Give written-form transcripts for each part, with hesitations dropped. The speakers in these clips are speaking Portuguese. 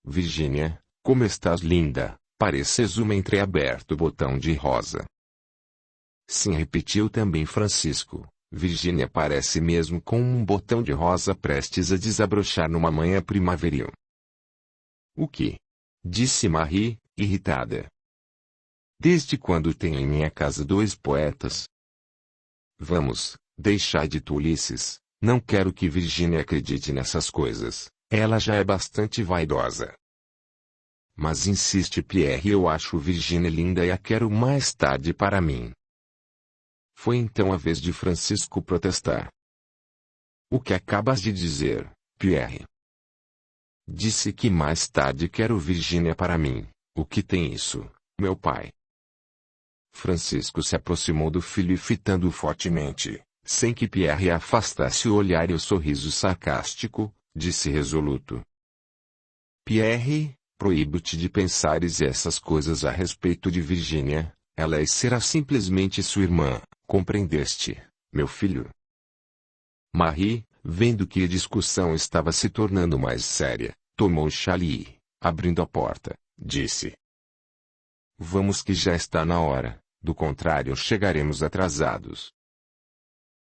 Virgínia, como estás linda, pareces uma entreaberto botão de rosa. Sim, repetiu também Francisco. Virgínia parece mesmo com um botão de rosa prestes a desabrochar numa manhã primaveril. O que? Disse Marie, irritada. Desde quando tenho em minha casa 2 poetas? Vamos, deixar de tolices. Não quero que Virgínia acredite nessas coisas. Ela já é bastante vaidosa. Mas insiste Pierre, eu acho Virgínia linda e a quero mais tarde para mim. Foi então a vez de Francisco protestar. O que acabas de dizer, Pierre? Disse que mais tarde quero Virgínia para mim. O que tem isso, meu pai? Francisco se aproximou do filho e fitando-o fortemente, sem que Pierre afastasse o olhar e o sorriso sarcástico, disse resoluto. Pierre, proíbo-te de pensares essas coisas a respeito de Virgínia. Ela será simplesmente sua irmã, compreendeste, meu filho? Marie, vendo que a discussão estava se tornando mais séria, tomou o chale e, abrindo a porta, disse: Vamos que já está na hora, do contrário chegaremos atrasados.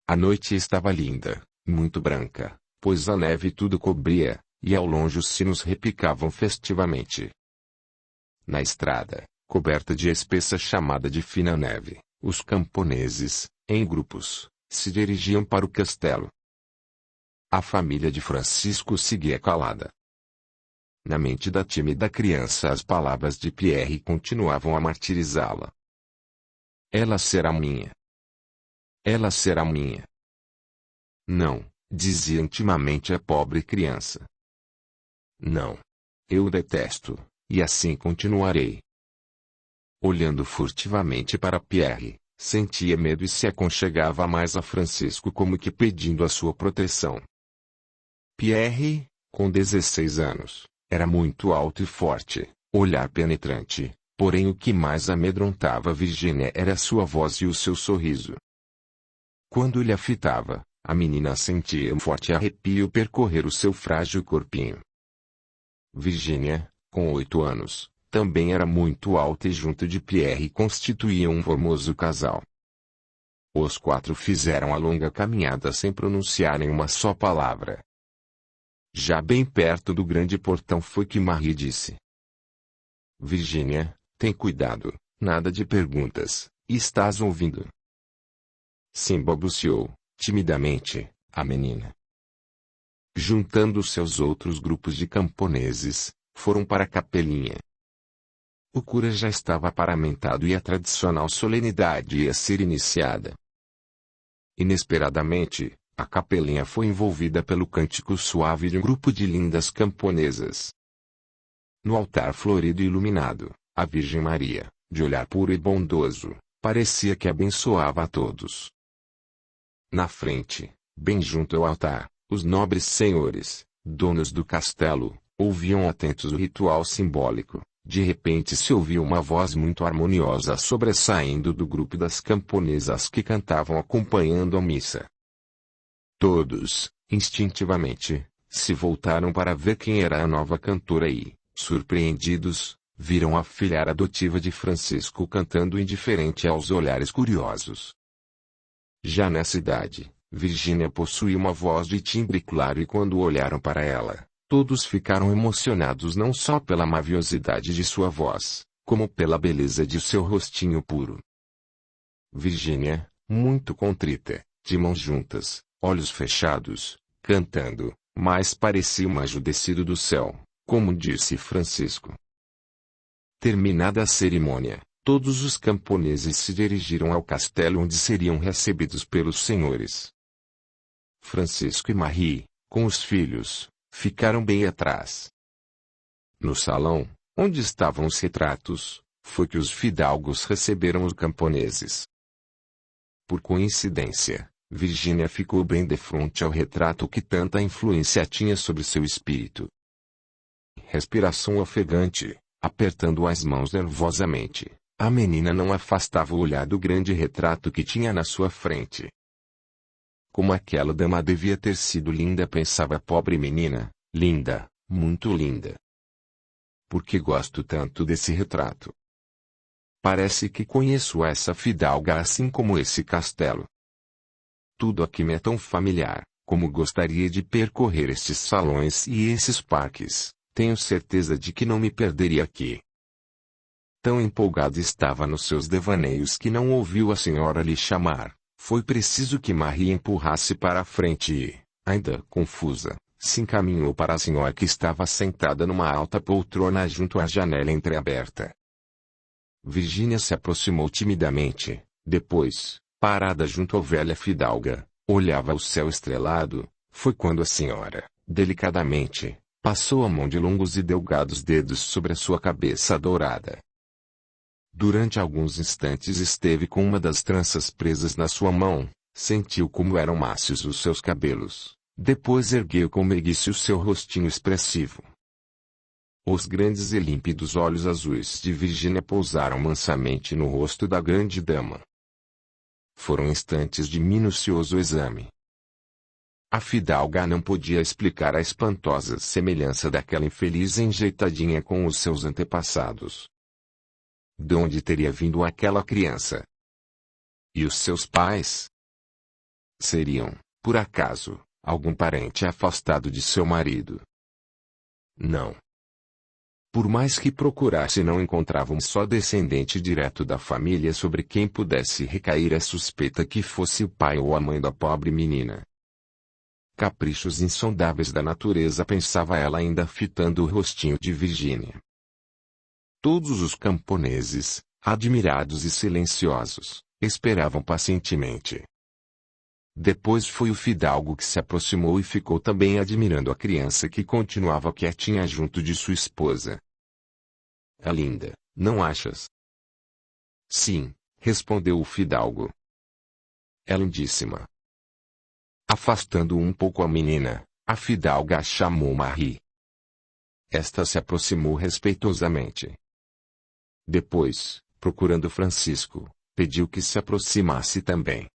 A noite estava linda, muito branca, pois a neve tudo cobria, e ao longe os sinos repicavam festivamente. Na estrada, coberta de espessa chamada de fina neve, os camponeses, em grupos, se dirigiam para o castelo. A família de Francisco seguia calada. Na mente da tímida criança as palavras de Pierre continuavam a martirizá-la. Ela será minha. Ela será minha. Não, dizia intimamente a pobre criança. Não. Eu o detesto, e assim continuarei. Olhando furtivamente para Pierre, sentia medo e se aconchegava mais a Francisco como que pedindo a sua proteção. Pierre, com 16 anos, era muito alto e forte, olhar penetrante, porém o que mais amedrontava Virgínia era sua voz e o seu sorriso. Quando ele a fitava, a menina sentia um forte arrepio percorrer o seu frágil corpinho. Virgínia, com 8 anos, também era muito alta e junto de Pierre constituíam um formoso casal. Os 4 fizeram a longa caminhada sem pronunciarem uma só palavra. Já bem perto do grande portão foi que Marie disse: Virgínia, tem cuidado, nada de perguntas, estás ouvindo? Sim, balbuciou, timidamente, a menina. Juntando seus outros grupos de camponeses, foram para a capelinha. O cura já estava paramentado e a tradicional solenidade ia ser iniciada. Inesperadamente, a capelinha foi envolvida pelo cântico suave de um grupo de lindas camponesas. No altar florido e iluminado, a Virgem Maria, de olhar puro e bondoso, parecia que abençoava a todos. Na frente, bem junto ao altar, os nobres senhores, donos do castelo, ouviam atentos o ritual simbólico. De repente se ouviu uma voz muito harmoniosa sobressaindo do grupo das camponesas que cantavam acompanhando a missa. Todos, instintivamente, se voltaram para ver quem era a nova cantora e, surpreendidos, viram a filha adotiva de Francisco cantando indiferente aos olhares curiosos. Já nessa idade, Virgínia possuía uma voz de timbre claro e quando olharam para ela, todos ficaram emocionados não só pela maviosidade de sua voz, como pela beleza de seu rostinho puro. Virgínia, muito contrita, de mãos juntas, olhos fechados, cantando, mais parecia um anjo descido do céu, como disse Francisco. Terminada a cerimônia, todos os camponeses se dirigiram ao castelo onde seriam recebidos pelos senhores. Francisco e Marie, com os filhos, ficaram bem atrás. No salão, onde estavam os retratos, foi que os fidalgos receberam os camponeses. Por coincidência, Virgínia ficou bem defronte ao retrato que tanta influência tinha sobre seu espírito. Respiração ofegante, apertando as mãos nervosamente, a menina não afastava o olhar do grande retrato que tinha na sua frente. Como aquela dama devia ter sido linda, pensava a pobre menina, linda, muito linda. por que gosto tanto desse retrato? Parece que conheço essa fidalga assim como esse castelo. Tudo aqui me é tão familiar, como gostaria de percorrer estes salões e esses parques. Tenho certeza de que não me perderia aqui. Tão empolgado estava nos seus devaneios que não ouviu a senhora lhe chamar. Foi preciso que Marie empurrasse para a frente e, ainda confusa, se encaminhou para a senhora que estava sentada numa alta poltrona junto à janela entreaberta. Virginia se aproximou timidamente, depois, parada junto à velha fidalga, olhava o céu estrelado. Foi quando a senhora, delicadamente, passou a mão de longos e delgados dedos sobre a sua cabeça dourada. Durante alguns instantes esteve com uma das tranças presas na sua mão, sentiu como eram mácios os seus cabelos, depois ergueu com meiguice o seu rostinho expressivo. Os grandes e límpidos olhos azuis de Virginia pousaram mansamente no rosto da grande dama. Foram instantes de minucioso exame. A fidalga não podia explicar a espantosa semelhança daquela infeliz enjeitadinha com os seus antepassados. De onde teria vindo aquela criança? E os seus pais? Seriam, por acaso, algum parente afastado de seu marido? Não. Por mais que procurasse, não encontrava um só descendente direto da família sobre quem pudesse recair a suspeita que fosse o pai ou a mãe da pobre menina. Caprichos insondáveis da natureza, pensava ela, ainda fitando o rostinho de Virginia. Todos os camponeses, admirados e silenciosos, esperavam pacientemente. Depois foi o fidalgo que se aproximou e ficou também admirando a criança que continuava quietinha junto de sua esposa. É linda, não achas? Sim, respondeu o fidalgo. É lindíssima. Afastando um pouco a menina, a fidalga a chamou Marie. Esta se aproximou respeitosamente. Depois, procurando Francisco, pediu que se aproximasse também.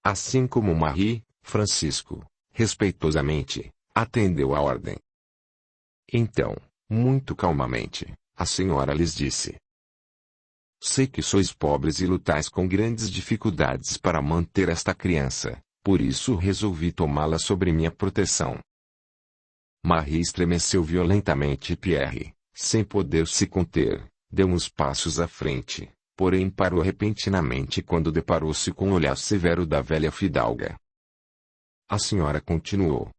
Assim como Marie, Francisco, respeitosamente, atendeu a ordem. Então, muito calmamente, a senhora lhes disse: sei que sois pobres e lutais com grandes dificuldades para manter esta criança, por isso resolvi tomá-la sob minha proteção. Marie estremeceu violentamente e Pierre, sem poder se conter, deu uns passos à frente, porém parou repentinamente quando deparou-se com o olhar severo da velha fidalga. A senhora continuou: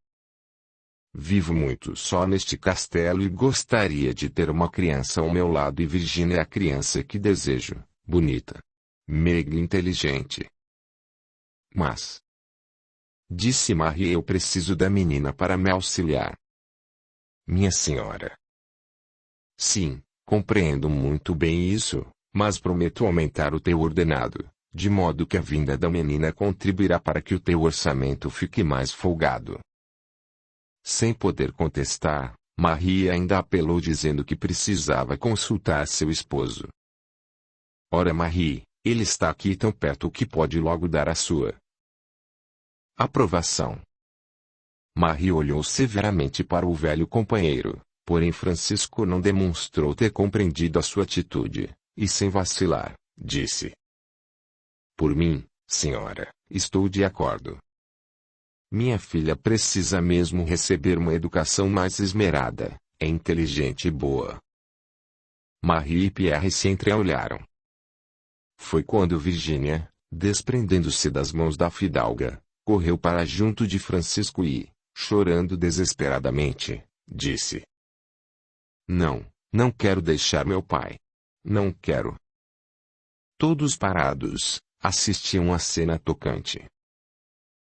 vivo muito só neste castelo e gostaria de ter uma criança ao meu lado, e Virginia é a criança que desejo, bonita, meiga e inteligente. Mas, disse Marie, eu preciso da menina para me auxiliar. Minha senhora. Sim, compreendo muito bem isso, mas prometo aumentar o teu ordenado, de modo que a vinda da menina contribuirá para que o teu orçamento fique mais folgado. Sem poder contestar, Marie ainda apelou dizendo que precisava consultar seu esposo. Ora, Marie, ele está aqui tão perto que pode logo dar a sua aprovação. Marie olhou severamente para o velho companheiro, porém Francisco não demonstrou ter compreendido a sua atitude, e sem vacilar, disse: por mim, senhora, estou de acordo. Minha filha precisa mesmo receber uma educação mais esmerada, é inteligente e boa. Marie e Pierre se entreolharam. Foi quando Virginia, desprendendo-se das mãos da fidalga, correu para junto de Francisco e, chorando desesperadamente, disse: não, não quero deixar meu pai. Não quero. Todos parados, assistiam à cena tocante.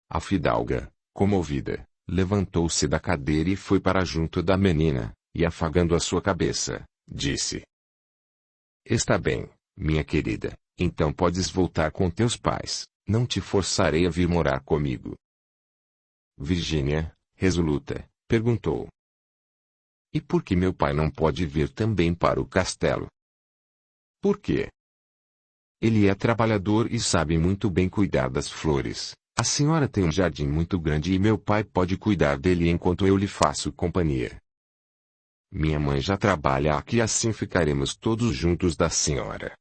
A fidalga, comovida, levantou-se da cadeira e foi para junto da menina, e afagando a sua cabeça, disse: está bem, minha querida, então podes voltar com teus pais, não te forçarei a vir morar comigo. Virginia, resoluta, perguntou: e por que meu pai não pode vir também para o castelo? Por quê? Ele é trabalhador e sabe muito bem cuidar das flores. A senhora tem um jardim muito grande e meu pai pode cuidar dele enquanto eu lhe faço companhia. Minha mãe já trabalha aqui, assim ficaremos todos juntos da senhora.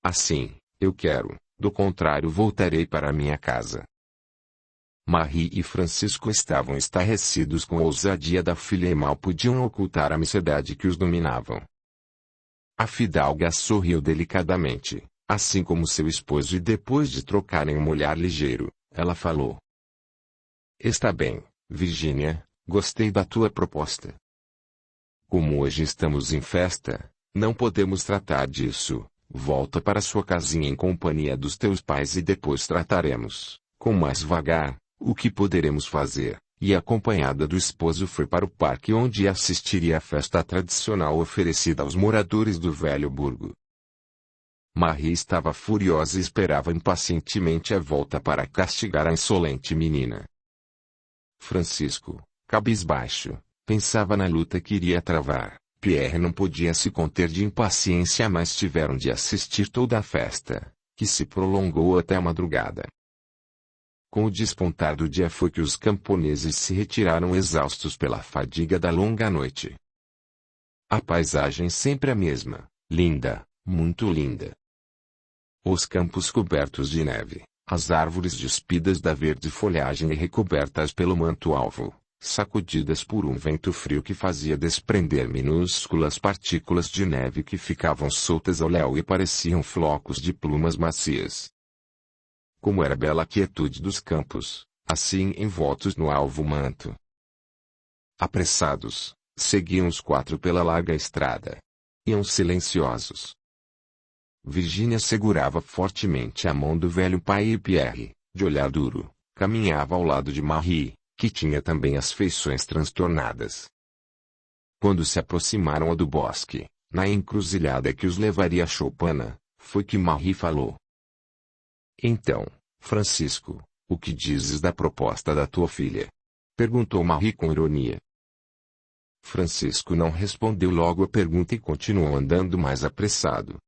Assim, eu quero, do contrário voltarei para minha casa. Marie e Francisco estavam estarrecidos com a ousadia da filha e mal podiam ocultar a ansiedade que os dominavam. A fidalga sorriu delicadamente, assim como seu esposo, e depois de trocarem um olhar ligeiro, ela falou: Está bem, Virginia, gostei da tua proposta. Como hoje estamos em festa, não podemos tratar disso. Volta para sua casinha em companhia dos teus pais e depois trataremos, com mais vagar, o que poderemos fazer. E acompanhada do esposo foi para o parque, onde assistiria à festa tradicional oferecida aos moradores do velho burgo. Marie estava furiosa e esperava impacientemente a volta para castigar a insolente menina. Francisco, cabisbaixo, pensava na luta que iria travar. Pierre não podia se conter de impaciência, mas tiveram de assistir toda a festa, que se prolongou até a madrugada. Com o despontar do dia foi que os camponeses se retiraram exaustos pela fadiga da longa noite. A paisagem sempre a mesma, linda, muito linda. Os campos cobertos de neve, as árvores despidas da verde folhagem e recobertas pelo manto alvo, sacudidas por um vento frio que fazia desprender minúsculas partículas de neve que ficavam soltas ao léu e pareciam flocos de plumas macias. Como era bela a quietude dos campos, assim envoltos no alvo manto. Apressados, seguiam os quatro pela larga estrada. Iam silenciosos. Virginia segurava fortemente a mão do velho pai e Pierre, de olhar duro, caminhava ao lado de Marie, que tinha também as feições transtornadas. Quando se aproximaram do bosque, na encruzilhada que os levaria a Choupana, foi que Marie falou: Então, Francisco, o que dizes da proposta da tua filha? Perguntou Marie com ironia. Francisco não respondeu logo a pergunta e continuou andando mais apressado.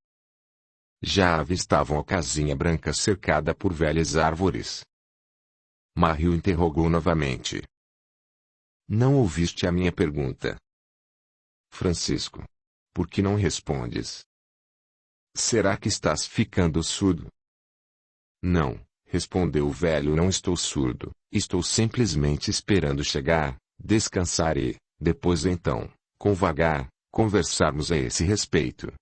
Já avistavam a casinha branca cercada por velhas árvores. Marie o interrogou novamente. Não ouviste a minha pergunta? Francisco, por que não respondes? Será que estás ficando surdo? Não, respondeu o velho, não estou surdo, estou simplesmente esperando chegar, descansar e, depois então, com vagar, conversarmos a esse respeito.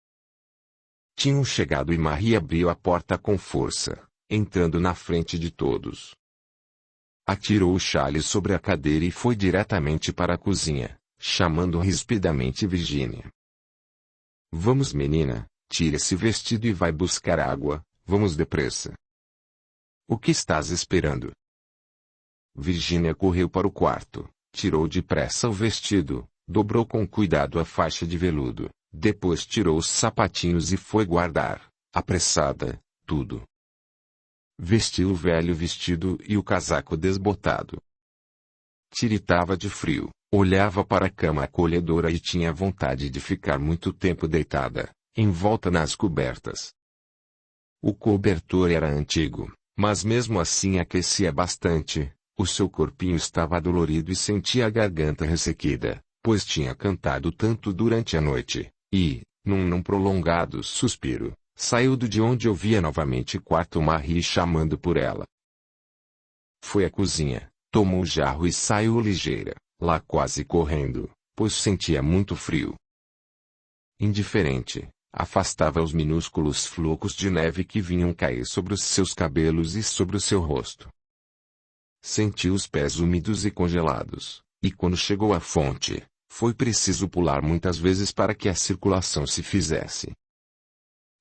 Tinham chegado e Marie abriu a porta com força, entrando na frente de todos. Atirou o chale sobre a cadeira e foi diretamente para a cozinha, chamando rispidamente Virginia. Vamos, menina, tire esse vestido e vai buscar água, vamos depressa. O que estás esperando? Virginia correu para o quarto, tirou depressa o vestido, dobrou com cuidado a faixa de veludo, depois tirou os sapatinhos e foi guardar, apressada, tudo. Vestiu o velho vestido e o casaco desbotado. Tiritava de frio, olhava para a cama acolhedora e tinha vontade de ficar muito tempo deitada, envolta nas cobertas. O cobertor era antigo, mas mesmo assim aquecia bastante. O seu corpinho estava dolorido e sentia a garganta ressequida, pois tinha cantado tanto durante a noite, e, num não prolongado suspiro, saiu de onde ouvia novamente quarto Marie chamando por ela. Foi à cozinha, tomou o jarro e saiu ligeira, lá quase correndo, pois sentia muito frio. Indiferente, afastava os minúsculos flocos de neve que vinham cair sobre os seus cabelos e sobre o seu rosto. Sentiu os pés úmidos e congelados, e quando chegou à fonte, foi preciso pular muitas vezes para que a circulação se fizesse.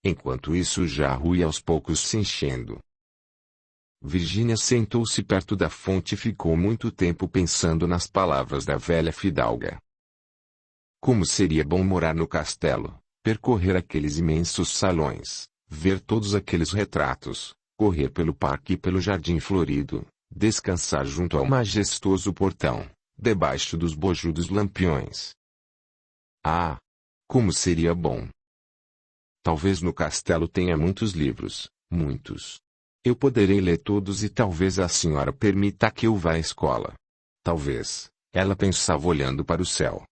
Enquanto isso o jarro ia aos poucos se enchendo. Virginia sentou-se perto da fonte e ficou muito tempo pensando nas palavras da velha fidalga. Como seria bom morar no castelo, percorrer aqueles imensos salões, ver todos aqueles retratos, correr pelo parque e pelo jardim florido, descansar junto ao majestoso portão, debaixo dos bojudos lampiões. Ah! Como seria bom! Talvez no castelo tenha muitos livros, muitos. Eu poderei ler todos e talvez a senhora permita que eu vá à escola. Talvez, ela pensava olhando para o céu.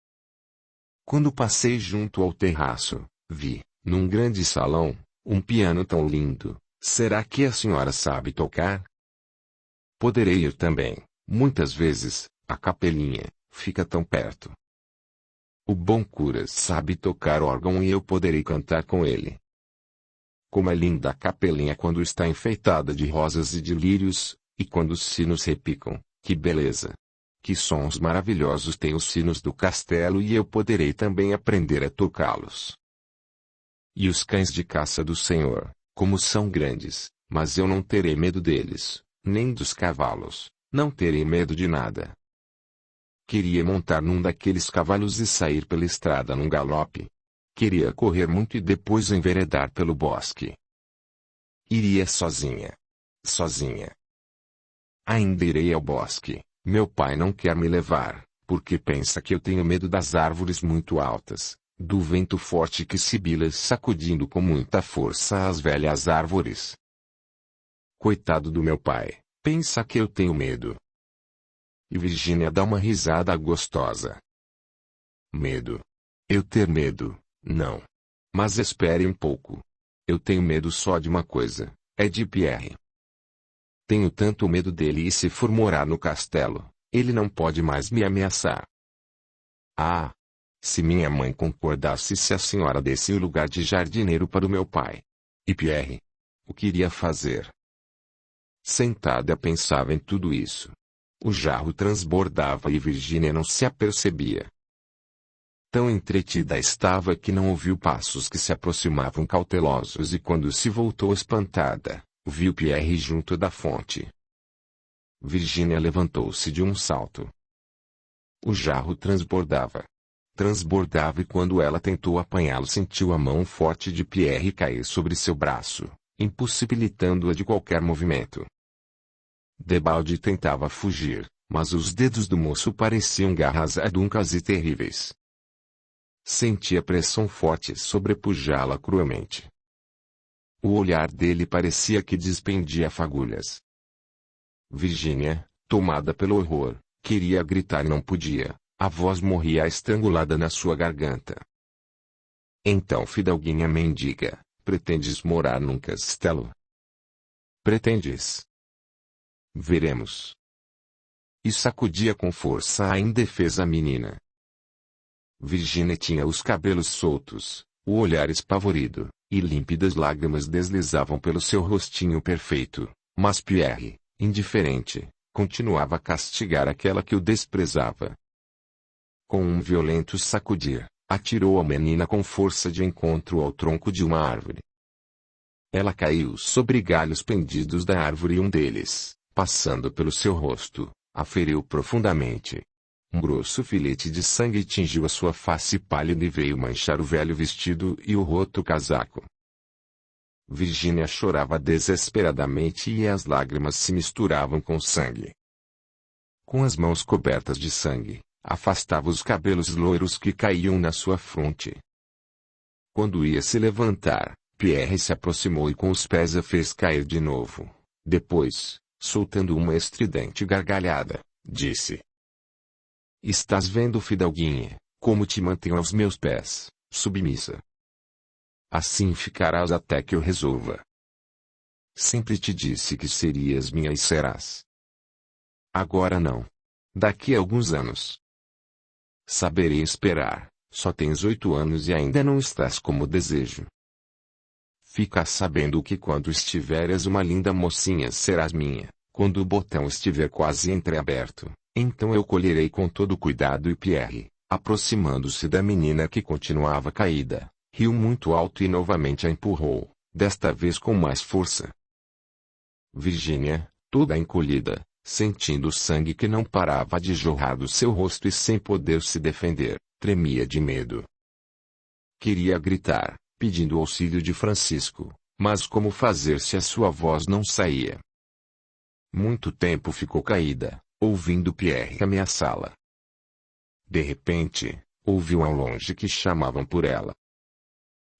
Quando passei junto ao terraço, vi, num grande salão, um piano tão lindo. Será que a senhora sabe tocar? Poderei ir também, muitas vezes, a capelinha, fica tão perto. O bom cura sabe tocar órgão e eu poderei cantar com ele. Como é linda a capelinha quando está enfeitada de rosas e de lírios, e quando os sinos repicam, que beleza! Que sons maravilhosos têm os sinos do castelo e eu poderei também aprender a tocá-los. E os cães de caça do senhor, como são grandes, mas eu não terei medo deles, nem dos cavalos, não terei medo de nada. Queria montar num daqueles cavalos e sair pela estrada num galope. Queria correr muito e depois enveredar pelo bosque. Iria sozinha. Sozinha. Ainda irei ao bosque. Meu pai não quer me levar, porque pensa que eu tenho medo das árvores muito altas, do vento forte que sibila sacudindo com muita força as velhas árvores. Coitado do meu pai, pensa que eu tenho medo. E Virgínia dá uma risada gostosa. Medo. Eu ter medo, não. Mas espere um pouco. Eu tenho medo só de uma coisa, é de Pierre. Tenho tanto medo dele e se for morar no castelo, ele não pode mais me ameaçar. Ah! Se minha mãe concordasse se a senhora desse o lugar de jardineiro para o meu pai. E Pierre? O que iria fazer? Sentada pensava em tudo isso. O jarro transbordava e Virgínia não se apercebia. Tão entretida estava que não ouviu passos que se aproximavam cautelosos e quando se voltou espantada, viu Pierre junto da fonte. Virgínia levantou-se de um salto. O jarro transbordava. Transbordava e quando ela tentou apanhá-lo sentiu a mão forte de Pierre cair sobre seu braço, impossibilitando-a de qualquer movimento. Debalde tentava fugir, mas os dedos do moço pareciam garras aduncas e terríveis. Sentia pressão forte sobrepujá-la cruelmente. O olhar dele parecia que despendia fagulhas. Virgínia, tomada pelo horror, queria gritar e não podia, a voz morria estrangulada na sua garganta. Então fidalguinha mendiga, pretendes morar num castelo? Pretendes? Veremos. E sacudia com força a indefesa menina. Virgínia tinha os cabelos soltos, o olhar espavorido, e límpidas lágrimas deslizavam pelo seu rostinho perfeito, mas Pierre, indiferente, continuava a castigar aquela que o desprezava. Com um violento sacudir, atirou a menina com força de encontro ao tronco de uma árvore. Ela caiu sobre galhos pendidos da árvore e um deles, passando pelo seu rosto, a feriu profundamente. Um grosso filete de sangue tingiu a sua face pálida e veio manchar o velho vestido e o roto casaco. Virgínia chorava desesperadamente e as lágrimas se misturavam com sangue. Com as mãos cobertas de sangue, afastava os cabelos loiros que caíam na sua fronte. Quando ia se levantar, Pierre se aproximou e com os pés a fez cair de novo. Depois, soltando uma estridente gargalhada, disse: Estás vendo, fidalguinha, como te mantenho aos meus pés, submissa. Assim ficarás até que eu resolva. Sempre te disse que serias minha e serás. Agora não. Daqui a alguns anos. Saberei esperar, só tens 8 anos e ainda não estás como desejo. Fica sabendo que quando estiveres uma linda mocinha serás minha, quando o botão estiver quase entreaberto. Então eu colherei com todo cuidado. E Pierre, aproximando-se da menina que continuava caída, riu muito alto e novamente a empurrou, desta vez com mais força. Virgínia, toda encolhida, sentindo o sangue que não parava de jorrar do seu rosto e sem poder se defender, tremia de medo. Queria gritar, pedindo auxílio de Francisco, mas como fazer se a sua voz não saía? Muito tempo ficou caída, ouvindo Pierre ameaçá-la. De repente, ouviu ao longe que chamavam por ela.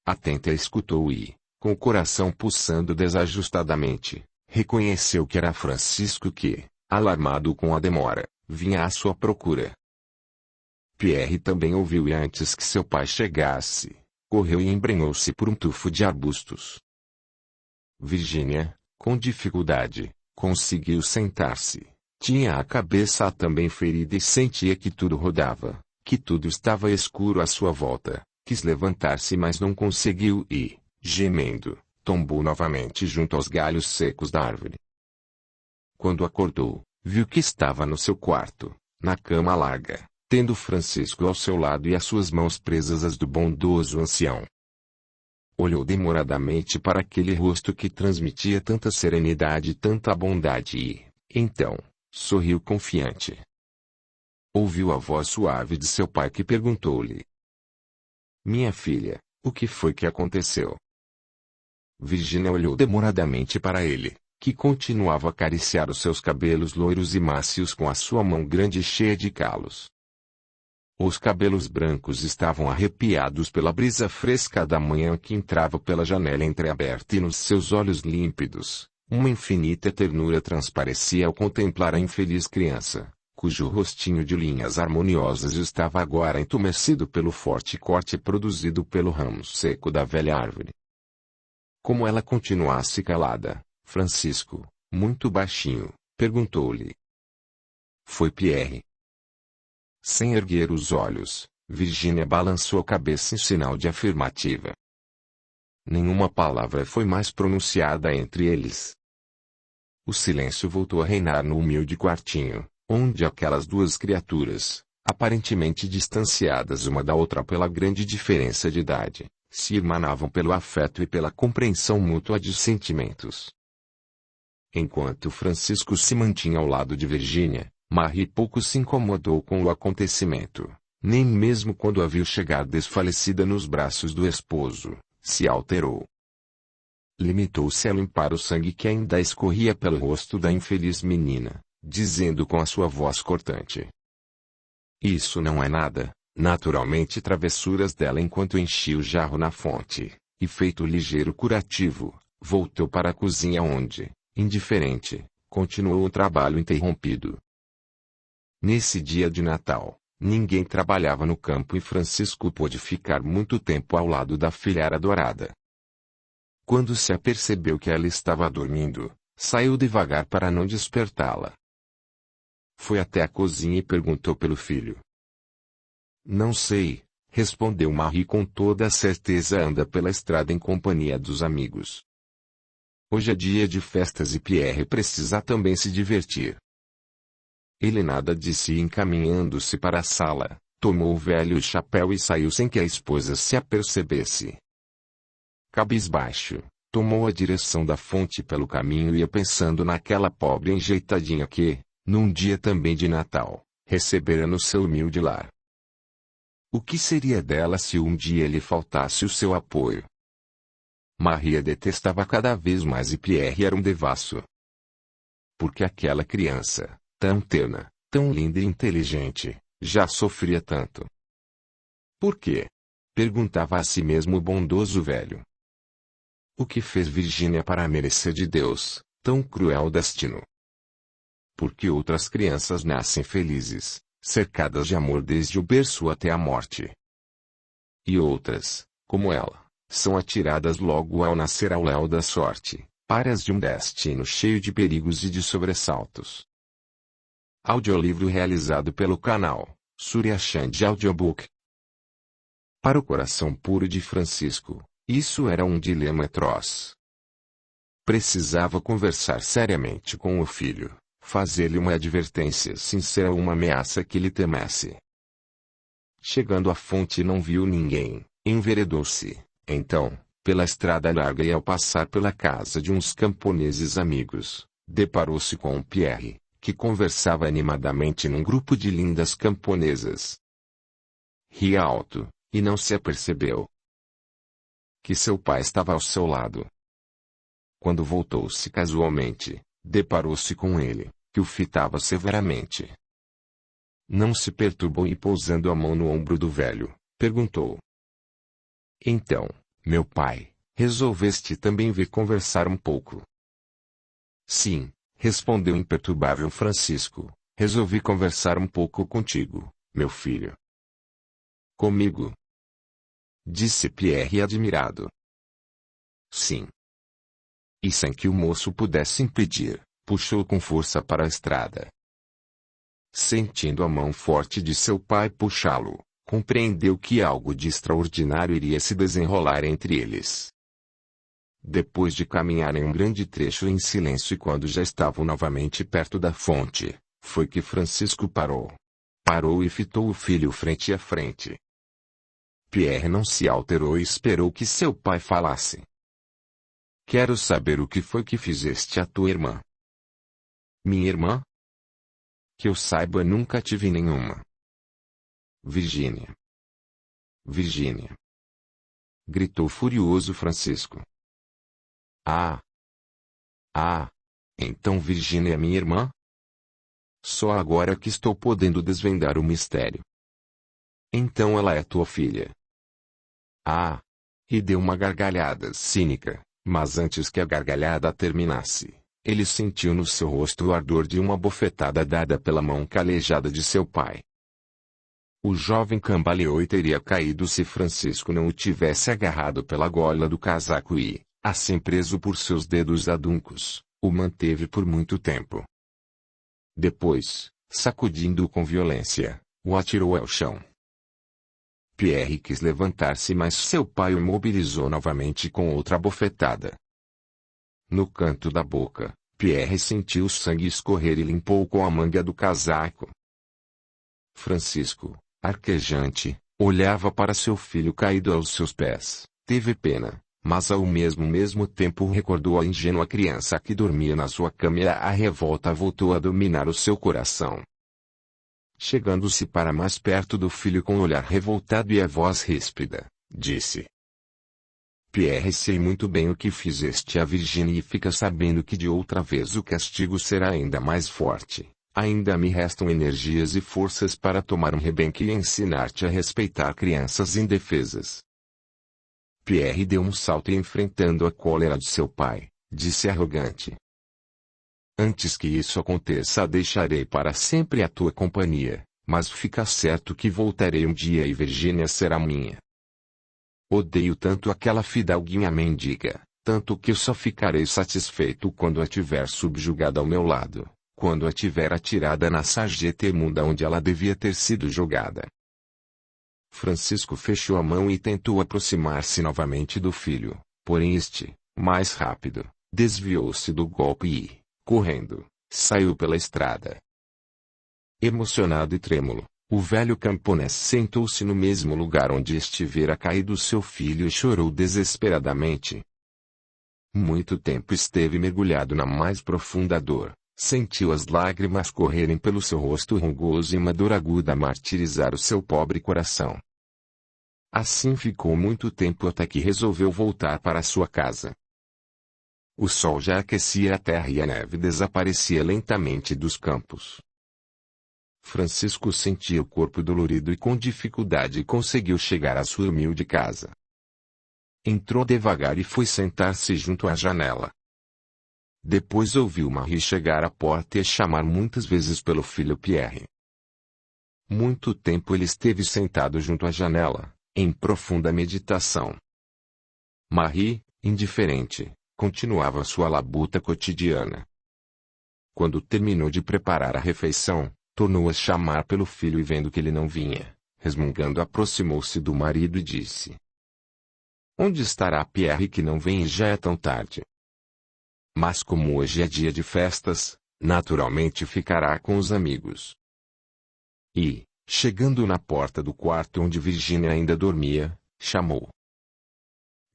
Atenta escutou e, com o coração pulsando desajustadamente, reconheceu que era Francisco que, alarmado com a demora, vinha à sua procura. Pierre também ouviu e antes que seu pai chegasse, correu e embrenhou-se por um tufo de arbustos. Virginia, com dificuldade, conseguiu sentar-se. Tinha a cabeça também ferida e sentia que tudo rodava, que tudo estava escuro à sua volta. Quis levantar-se mas não conseguiu e, gemendo, tombou novamente junto aos galhos secos da árvore. Quando acordou, viu que estava no seu quarto, na cama larga, tendo Francisco ao seu lado e as suas mãos presas às do bondoso ancião. Olhou demoradamente para aquele rosto que transmitia tanta serenidade e tanta bondade e, então, sorriu confiante. Ouviu a voz suave de seu pai que perguntou-lhe: "Minha filha, o que foi que aconteceu?" Virginia olhou demoradamente para ele, que continuava a acariciar os seus cabelos loiros e mácios com a sua mão grande cheia de calos. Os cabelos brancos estavam arrepiados pela brisa fresca da manhã que entrava pela janela entreaberta e nos seus olhos límpidos, uma infinita ternura transparecia ao contemplar a infeliz criança, cujo rostinho de linhas harmoniosas estava agora entumecido pelo forte corte produzido pelo ramo seco da velha árvore. Como ela continuasse calada, Francisco, muito baixinho, perguntou-lhe: "Foi Pierre?" Sem erguer os olhos, Virginia balançou a cabeça em sinal de afirmativa. Nenhuma palavra foi mais pronunciada entre eles. O silêncio voltou a reinar no humilde quartinho, onde aquelas duas criaturas, aparentemente distanciadas uma da outra pela grande diferença de idade, se irmanavam pelo afeto e pela compreensão mútua de sentimentos. Enquanto Francisco se mantinha ao lado de Virginia, Marie pouco se incomodou com o acontecimento, nem mesmo quando a viu chegar desfalecida nos braços do esposo, se alterou. Limitou-se a limpar o sangue que ainda escorria pelo rosto da infeliz menina, dizendo com a sua voz cortante: "Isso não é nada." Naturalmente travessuras dela enquanto enchia o jarro na fonte, e feito ligeiro curativo, voltou para a cozinha onde, indiferente, continuou o trabalho interrompido. Nesse dia de Natal, ninguém trabalhava no campo e Francisco pôde ficar muito tempo ao lado da filhara adorada. Quando se apercebeu que ela estava dormindo, saiu devagar para não despertá-la. Foi até a cozinha e perguntou pelo filho. "Não sei", respondeu Marie com toda a certeza. "Anda pela estrada em companhia dos amigos. Hoje é dia de festas e Pierre precisa também se divertir." Ele nada disse e encaminhando-se para a sala, tomou o velho chapéu e saiu sem que a esposa se apercebesse. Cabisbaixo, tomou a direção da fonte pelo caminho e ia pensando naquela pobre enjeitadinha que, num dia também de Natal, recebera no seu humilde lar. O que seria dela se um dia lhe faltasse o seu apoio? Maria detestava cada vez mais e Pierre era um devasso. Porque aquela criança, tão terna, tão linda e inteligente, já sofria tanto. Por quê? Perguntava a si mesmo o bondoso velho. O que fez Virginia para merecer de Deus tão cruel destino? Porque outras crianças nascem felizes, cercadas de amor desde o berço até a morte. E outras, como ela, são atiradas logo ao nascer ao léu da sorte, párias de um destino cheio de perigos e de sobressaltos. Audiolivro realizado pelo canal Surya Chand Audiobook. Para o coração puro de Francisco, isso era um dilema atroz. Precisava conversar seriamente com o filho, fazer-lhe uma advertência sincera ou uma ameaça que lhe temesse. Chegando à fonte não viu ninguém, enveredou-se, então, pela estrada larga e ao passar pela casa de uns camponeses amigos, deparou-se com Pierre, que conversava animadamente num grupo de lindas camponesas. Ria alto, e não se apercebeu que seu pai estava ao seu lado. Quando voltou-se casualmente, deparou-se com ele, que o fitava severamente. Não se perturbou e pousando a mão no ombro do velho, perguntou: "Então, meu pai, resolveste também vir conversar um pouco?" "Sim", respondeu o imperturbável Francisco, "resolvi conversar um pouco contigo, meu filho." Comigo? Disse Pierre admirado. Sim. E sem que o moço pudesse impedir, puxou com força para a estrada. Sentindo a mão forte de seu pai puxá-lo, compreendeu que algo de extraordinário iria se desenrolar entre eles. Depois de caminharem um grande trecho em silêncio e quando já estavam novamente perto da fonte, foi que Francisco parou. Parou e fitou o filho frente a frente. Pierre não se alterou e esperou que seu pai falasse. Quero saber o que foi que fizeste à tua irmã. Minha irmã? Que eu saiba, nunca tive nenhuma. Virgínia. Virgínia. Gritou furioso Francisco. Ah! Ah! Então Virgínia é minha irmã? Só agora que estou podendo desvendar o mistério. Então ela é tua filha. Ah! E deu uma gargalhada cínica, mas antes que a gargalhada terminasse, ele sentiu no seu rosto o ardor de uma bofetada dada pela mão calejada de seu pai. O jovem cambaleou e teria caído se Francisco não o tivesse agarrado pela gola do casaco e, assim preso por seus dedos aduncos, o manteve por muito tempo. Depois, sacudindo-o com violência, o atirou ao chão. Pierre quis levantar-se, mas seu pai o imobilizou novamente com outra bofetada. No canto da boca, Pierre sentiu o sangue escorrer e limpou com a manga do casaco. Francisco, arquejante, olhava para seu filho caído aos seus pés, teve pena, mas ao mesmo tempo recordou a ingênua criança que dormia na sua cama e a revolta voltou a dominar o seu coração. Chegando-se para mais perto do filho com o olhar revoltado e a voz ríspida, disse: Pierre, sei muito bem o que fizeste a Virgínia e fica sabendo que de outra vez o castigo será ainda mais forte. Ainda me restam energias e forças para tomar um rebenque e ensinar-te a respeitar crianças indefesas. Pierre deu um salto e enfrentando a cólera de seu pai, disse arrogante: Antes que isso aconteça, deixarei para sempre a tua companhia, mas fica certo que voltarei um dia e Virgínia será minha. Odeio tanto aquela fidalguinha mendiga, tanto que só ficarei satisfeito quando a tiver subjugada ao meu lado, quando a tiver atirada na sarjeta imunda onde ela devia ter sido jogada. Francisco fechou a mão e tentou aproximar-se novamente do filho, porém este, mais rápido, desviou-se do golpe e, correndo, saiu pela estrada. Emocionado e trêmulo, o velho camponês sentou-se no mesmo lugar onde estivera caído seu filho e chorou desesperadamente. Muito tempo esteve mergulhado na mais profunda dor, sentiu as lágrimas correrem pelo seu rosto rugoso e uma dor aguda martirizar o seu pobre coração. Assim ficou muito tempo até que resolveu voltar para sua casa. O sol já aquecia a terra e a neve desaparecia lentamente dos campos. Francisco sentia o corpo dolorido e com dificuldade conseguiu chegar à sua humilde casa. Entrou devagar e foi sentar-se junto à janela. Depois ouviu Marie chegar à porta e chamar muitas vezes pelo filho Pierre. Muito tempo ele esteve sentado junto à janela, em profunda meditação. Marie, indiferente, continuava sua labuta cotidiana. Quando terminou de preparar a refeição, tornou a chamar pelo filho e vendo que ele não vinha, resmungando aproximou-se do marido e disse: Onde estará Pierre que não vem e já é tão tarde? Mas como hoje é dia de festas, naturalmente ficará com os amigos. E, chegando na porta do quarto onde Virgínia ainda dormia, chamou: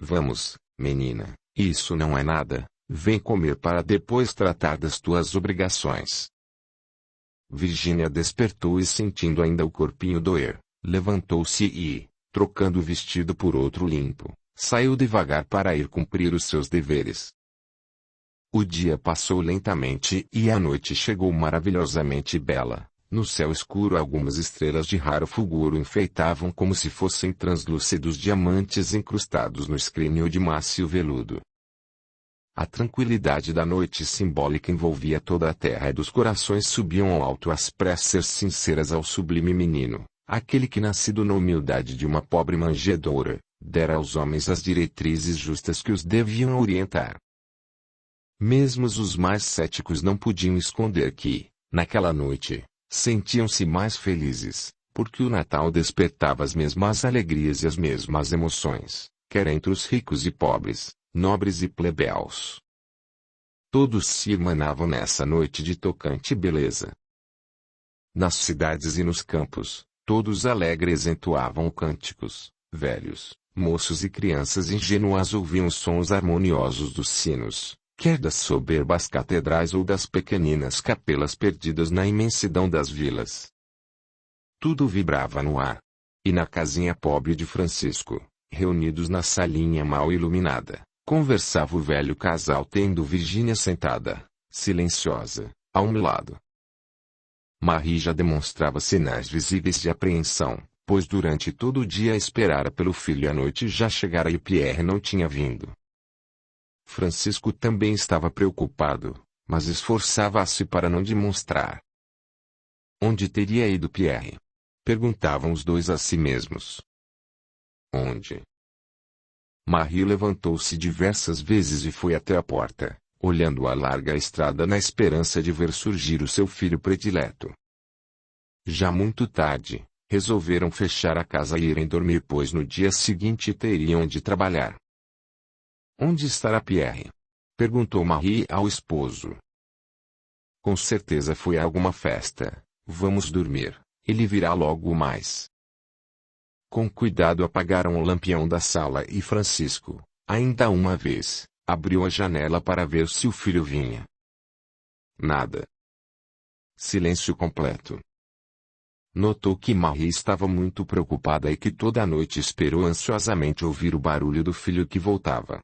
Vamos, menina, isso não é nada, vem comer para depois tratar das tuas obrigações. Virgínia despertou e sentindo ainda o corpinho doer, levantou-se e, trocando o vestido por outro limpo, saiu devagar para ir cumprir os seus deveres. O dia passou lentamente e a noite chegou maravilhosamente bela. No céu escuro algumas estrelas de raro fulgor o enfeitavam como se fossem translúcidos diamantes incrustados no escrínio de mácio veludo. A tranquilidade da noite simbólica envolvia toda a terra e dos corações subiam ao alto as preces sinceras ao sublime menino, aquele que nascido na humildade de uma pobre manjedoura, dera aos homens as diretrizes justas que os deviam orientar. Mesmo os mais céticos não podiam esconder que, naquela noite, sentiam-se mais felizes, porque o Natal despertava as mesmas alegrias e as mesmas emoções, quer entre os ricos e pobres, nobres e plebeus. Todos se irmanavam nessa noite de tocante beleza. Nas cidades e nos campos, todos alegres entoavam cânticos, velhos, moços e crianças ingênuas ouviam os sons harmoniosos dos sinos, quer das soberbas catedrais ou das pequeninas capelas perdidas na imensidão das vilas. Tudo vibrava no ar. E na casinha pobre de Francisco, reunidos na salinha mal iluminada, conversava o velho casal tendo Virgínia sentada, silenciosa, a um lado. Marie já demonstrava sinais visíveis de apreensão, pois durante todo o dia esperara pelo filho e a noite já chegara e Pierre não tinha vindo. Francisco também estava preocupado, mas esforçava-se para não demonstrar. Onde teria ido Pierre? Perguntavam os dois a si mesmos. Onde? Marie levantou-se diversas vezes e foi até a porta, olhando a larga estrada na esperança de ver surgir o seu filho predileto. Já muito tarde, resolveram fechar a casa e irem dormir pois no dia seguinte teriam de trabalhar. Onde estará Pierre? Perguntou Marie ao esposo. Com certeza foi a alguma festa. Vamos dormir, ele virá logo mais. Com cuidado apagaram o lampião da sala e Francisco, ainda uma vez, abriu a janela para ver se o filho vinha. Nada. Silêncio completo. Notou que Marie estava muito preocupada e que toda a noite esperou ansiosamente ouvir o barulho do filho que voltava.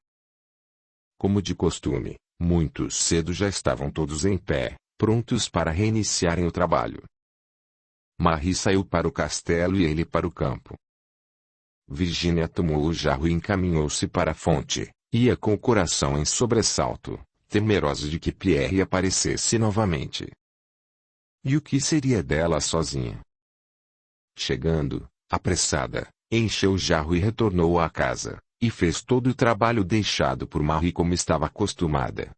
Como de costume, muito cedo já estavam todos em pé, prontos para reiniciarem o trabalho. Marie saiu para o castelo e ele para o campo. Virgínia tomou o jarro e encaminhou-se para a fonte, ia com o coração em sobressalto, temerosa de que Pierre aparecesse novamente. E o que seria dela sozinha? Chegando, apressada, encheu o jarro e retornou à casa, e fez todo o trabalho deixado por Marie como estava acostumada.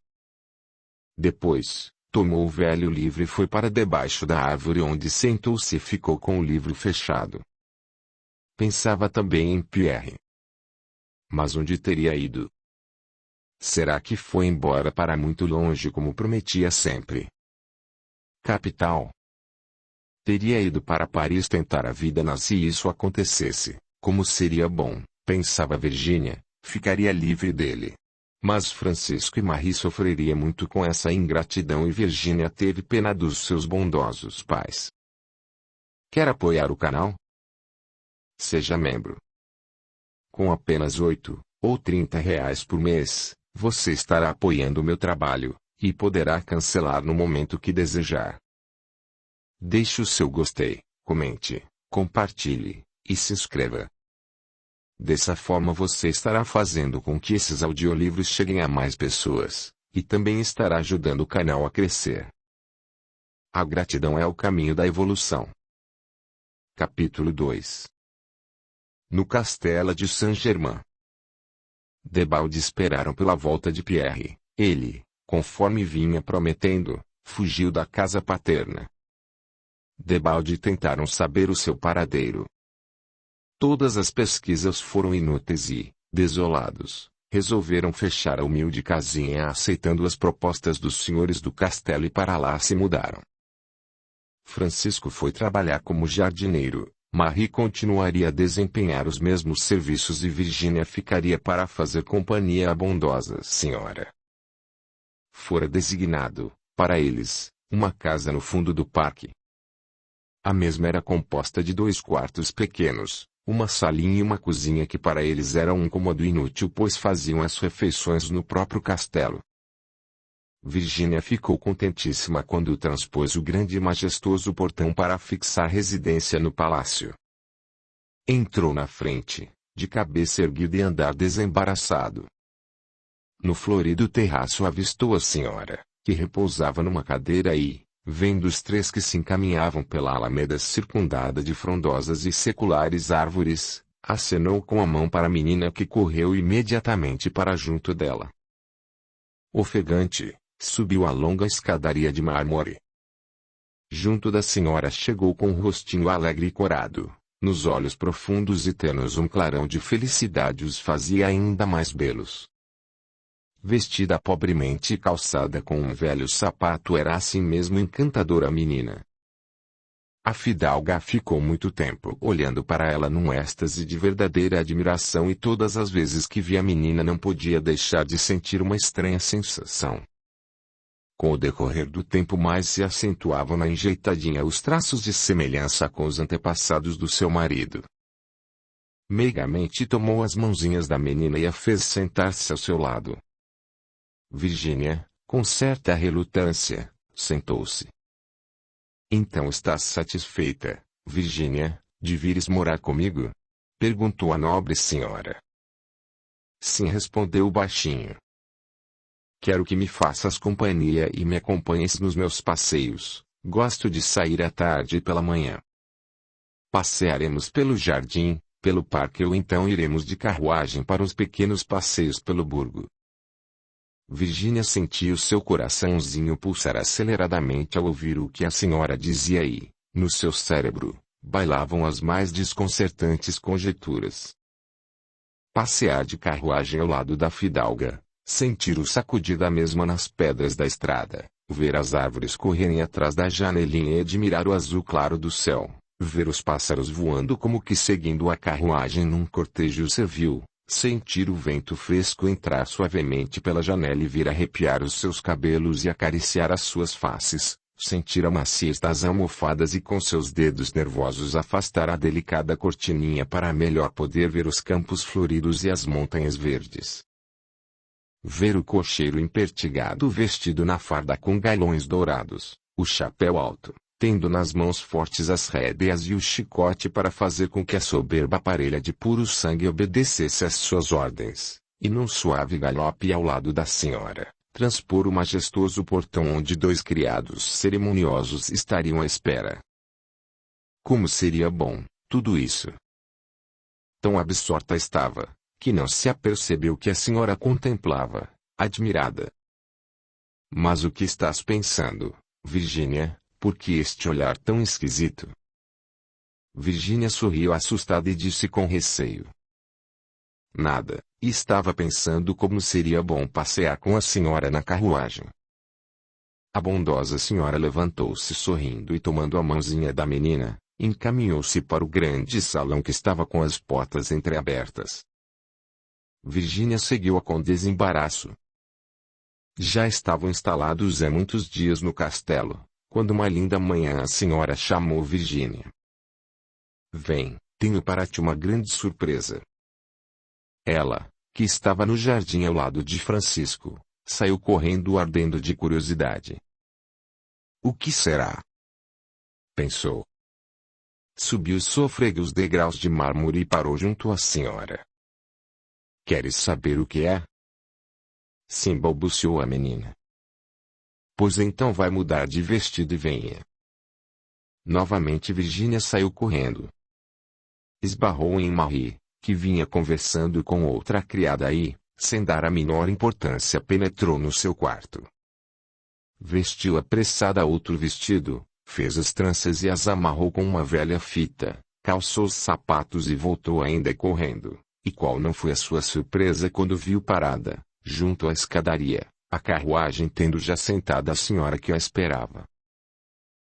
Depois, tomou o velho livro e foi para debaixo da árvore onde sentou-se e ficou com o livro fechado. Pensava também em Pierre. Mas onde teria ido? Será que foi embora para muito longe como prometia sempre? Capital. Teria ido para Paris tentar a vida se isso acontecesse, como seria bom, pensava Virgínia, ficaria livre dele. Mas Francisco e Marie sofreria muito com essa ingratidão e Virgínia teve pena dos seus bondosos pais. Quer apoiar o canal? Seja membro. Com apenas 8 ou 30 reais por mês, você estará apoiando o meu trabalho, e poderá cancelar no momento que desejar. Deixe o seu gostei, comente, compartilhe, e se inscreva. Dessa forma você estará fazendo com que esses audiolivros cheguem a mais pessoas, e também estará ajudando o canal a crescer. A gratidão é o caminho da evolução. Capítulo 2. No castelo de Saint-Germain. Debalde esperaram pela volta de Pierre. Ele, conforme vinha prometendo, fugiu da casa paterna. Debalde tentaram saber o seu paradeiro. Todas as pesquisas foram inúteis e, desolados, resolveram fechar a humilde casinha aceitando as propostas dos senhores do castelo e para lá se mudaram. Francisco foi trabalhar como jardineiro, Marie continuaria a desempenhar os mesmos serviços e Virgínia ficaria para fazer companhia à bondosa senhora. Fora designado, para eles, uma casa no fundo do parque. A mesma era composta de 2 quartos pequenos, uma salinha e uma cozinha que para eles era um cômodo inútil pois faziam as refeições no próprio castelo. Virgínia ficou contentíssima quando transpôs o grande e majestoso portão para fixar residência no palácio. Entrou na frente, de cabeça erguida e andar desembaraçado. No florido terraço avistou a senhora, que repousava numa cadeira e, Vendo os três que se encaminhavam pela alameda circundada de frondosas e seculares árvores, acenou com a mão para a menina que correu imediatamente para junto dela. Ofegante, subiu a longa escadaria de mármore. Junto da senhora chegou com o rostinho alegre e corado. Nos olhos profundos e tênues um clarão de felicidade os fazia ainda mais belos. Vestida pobremente e calçada com um velho sapato era assim mesmo encantadora a menina. A fidalga ficou muito tempo olhando para ela num êxtase de verdadeira admiração e todas as vezes que via a menina não podia deixar de sentir uma estranha sensação. Com o decorrer do tempo mais se acentuavam na enjeitadinha os traços de semelhança com os antepassados do seu marido. Meigamente tomou as mãozinhas da menina e a fez sentar-se ao seu lado. Virgínia, com certa relutância, sentou-se. Então estás satisfeita, Virgínia, de vires morar comigo? Perguntou a nobre senhora. Sim, respondeu baixinho. Quero que me faças companhia e me acompanhes nos meus passeios. Gosto de sair à tarde e pela manhã. Passearemos pelo jardim, pelo parque ou então iremos de carruagem para os pequenos passeios pelo burgo. Virgínia sentiu seu coraçãozinho pulsar aceleradamente ao ouvir o que a senhora dizia e, no seu cérebro, bailavam as mais desconcertantes conjecturas. Passear de carruagem ao lado da fidalga. Sentir o sacudir da mesma nas pedras da estrada, ver as árvores correrem atrás da janelinha e admirar o azul claro do céu, ver os pássaros voando como que seguindo a carruagem num cortejo servil, sentir o vento fresco entrar suavemente pela janela e vir arrepiar os seus cabelos e acariciar as suas faces, sentir a maciez das almofadas e com seus dedos nervosos afastar a delicada cortininha para melhor poder ver os campos floridos e as montanhas verdes. Ver o cocheiro impertigado vestido na farda com galões dourados, o chapéu alto, tendo nas mãos fortes as rédeas e o chicote para fazer com que a soberba parelha de puro sangue obedecesse às suas ordens, e num suave galope ao lado da senhora, transpor o majestoso portão onde dois criados cerimoniosos estariam à espera. Como seria bom, tudo isso! Tão absorta estava, que não se apercebeu que a senhora contemplava, admirada. Mas o que estás pensando, Virgínia, por que este olhar tão esquisito? Virgínia sorriu assustada e disse com receio. Nada, e estava pensando como seria bom passear com a senhora na carruagem. A bondosa senhora levantou-se sorrindo e tomando a mãozinha da menina, encaminhou-se para o grande salão que estava com as portas entreabertas. Virgínia seguiu-a com desembaraço. Já estavam instalados há muitos dias no castelo, quando uma linda manhã a senhora chamou Virgínia. Vem, tenho para ti uma grande surpresa. Ela, que estava no jardim ao lado de Francisco, saiu correndo ardendo de curiosidade. O que será? Pensou. Subiu sôfrega os degraus de mármore e parou junto à senhora. Queres saber o que é? Sim, balbuciou a menina. Pois então vai mudar de vestido e venha. Novamente Virgínia saiu correndo. Esbarrou em Marie, que vinha conversando com outra criada e, sem dar a menor importância, penetrou no seu quarto. Vestiu apressada outro vestido, fez as tranças e as amarrou com uma velha fita, calçou os sapatos e voltou ainda correndo. E qual não foi a sua surpresa quando viu parada, junto à escadaria, a carruagem tendo já sentada a senhora que a esperava.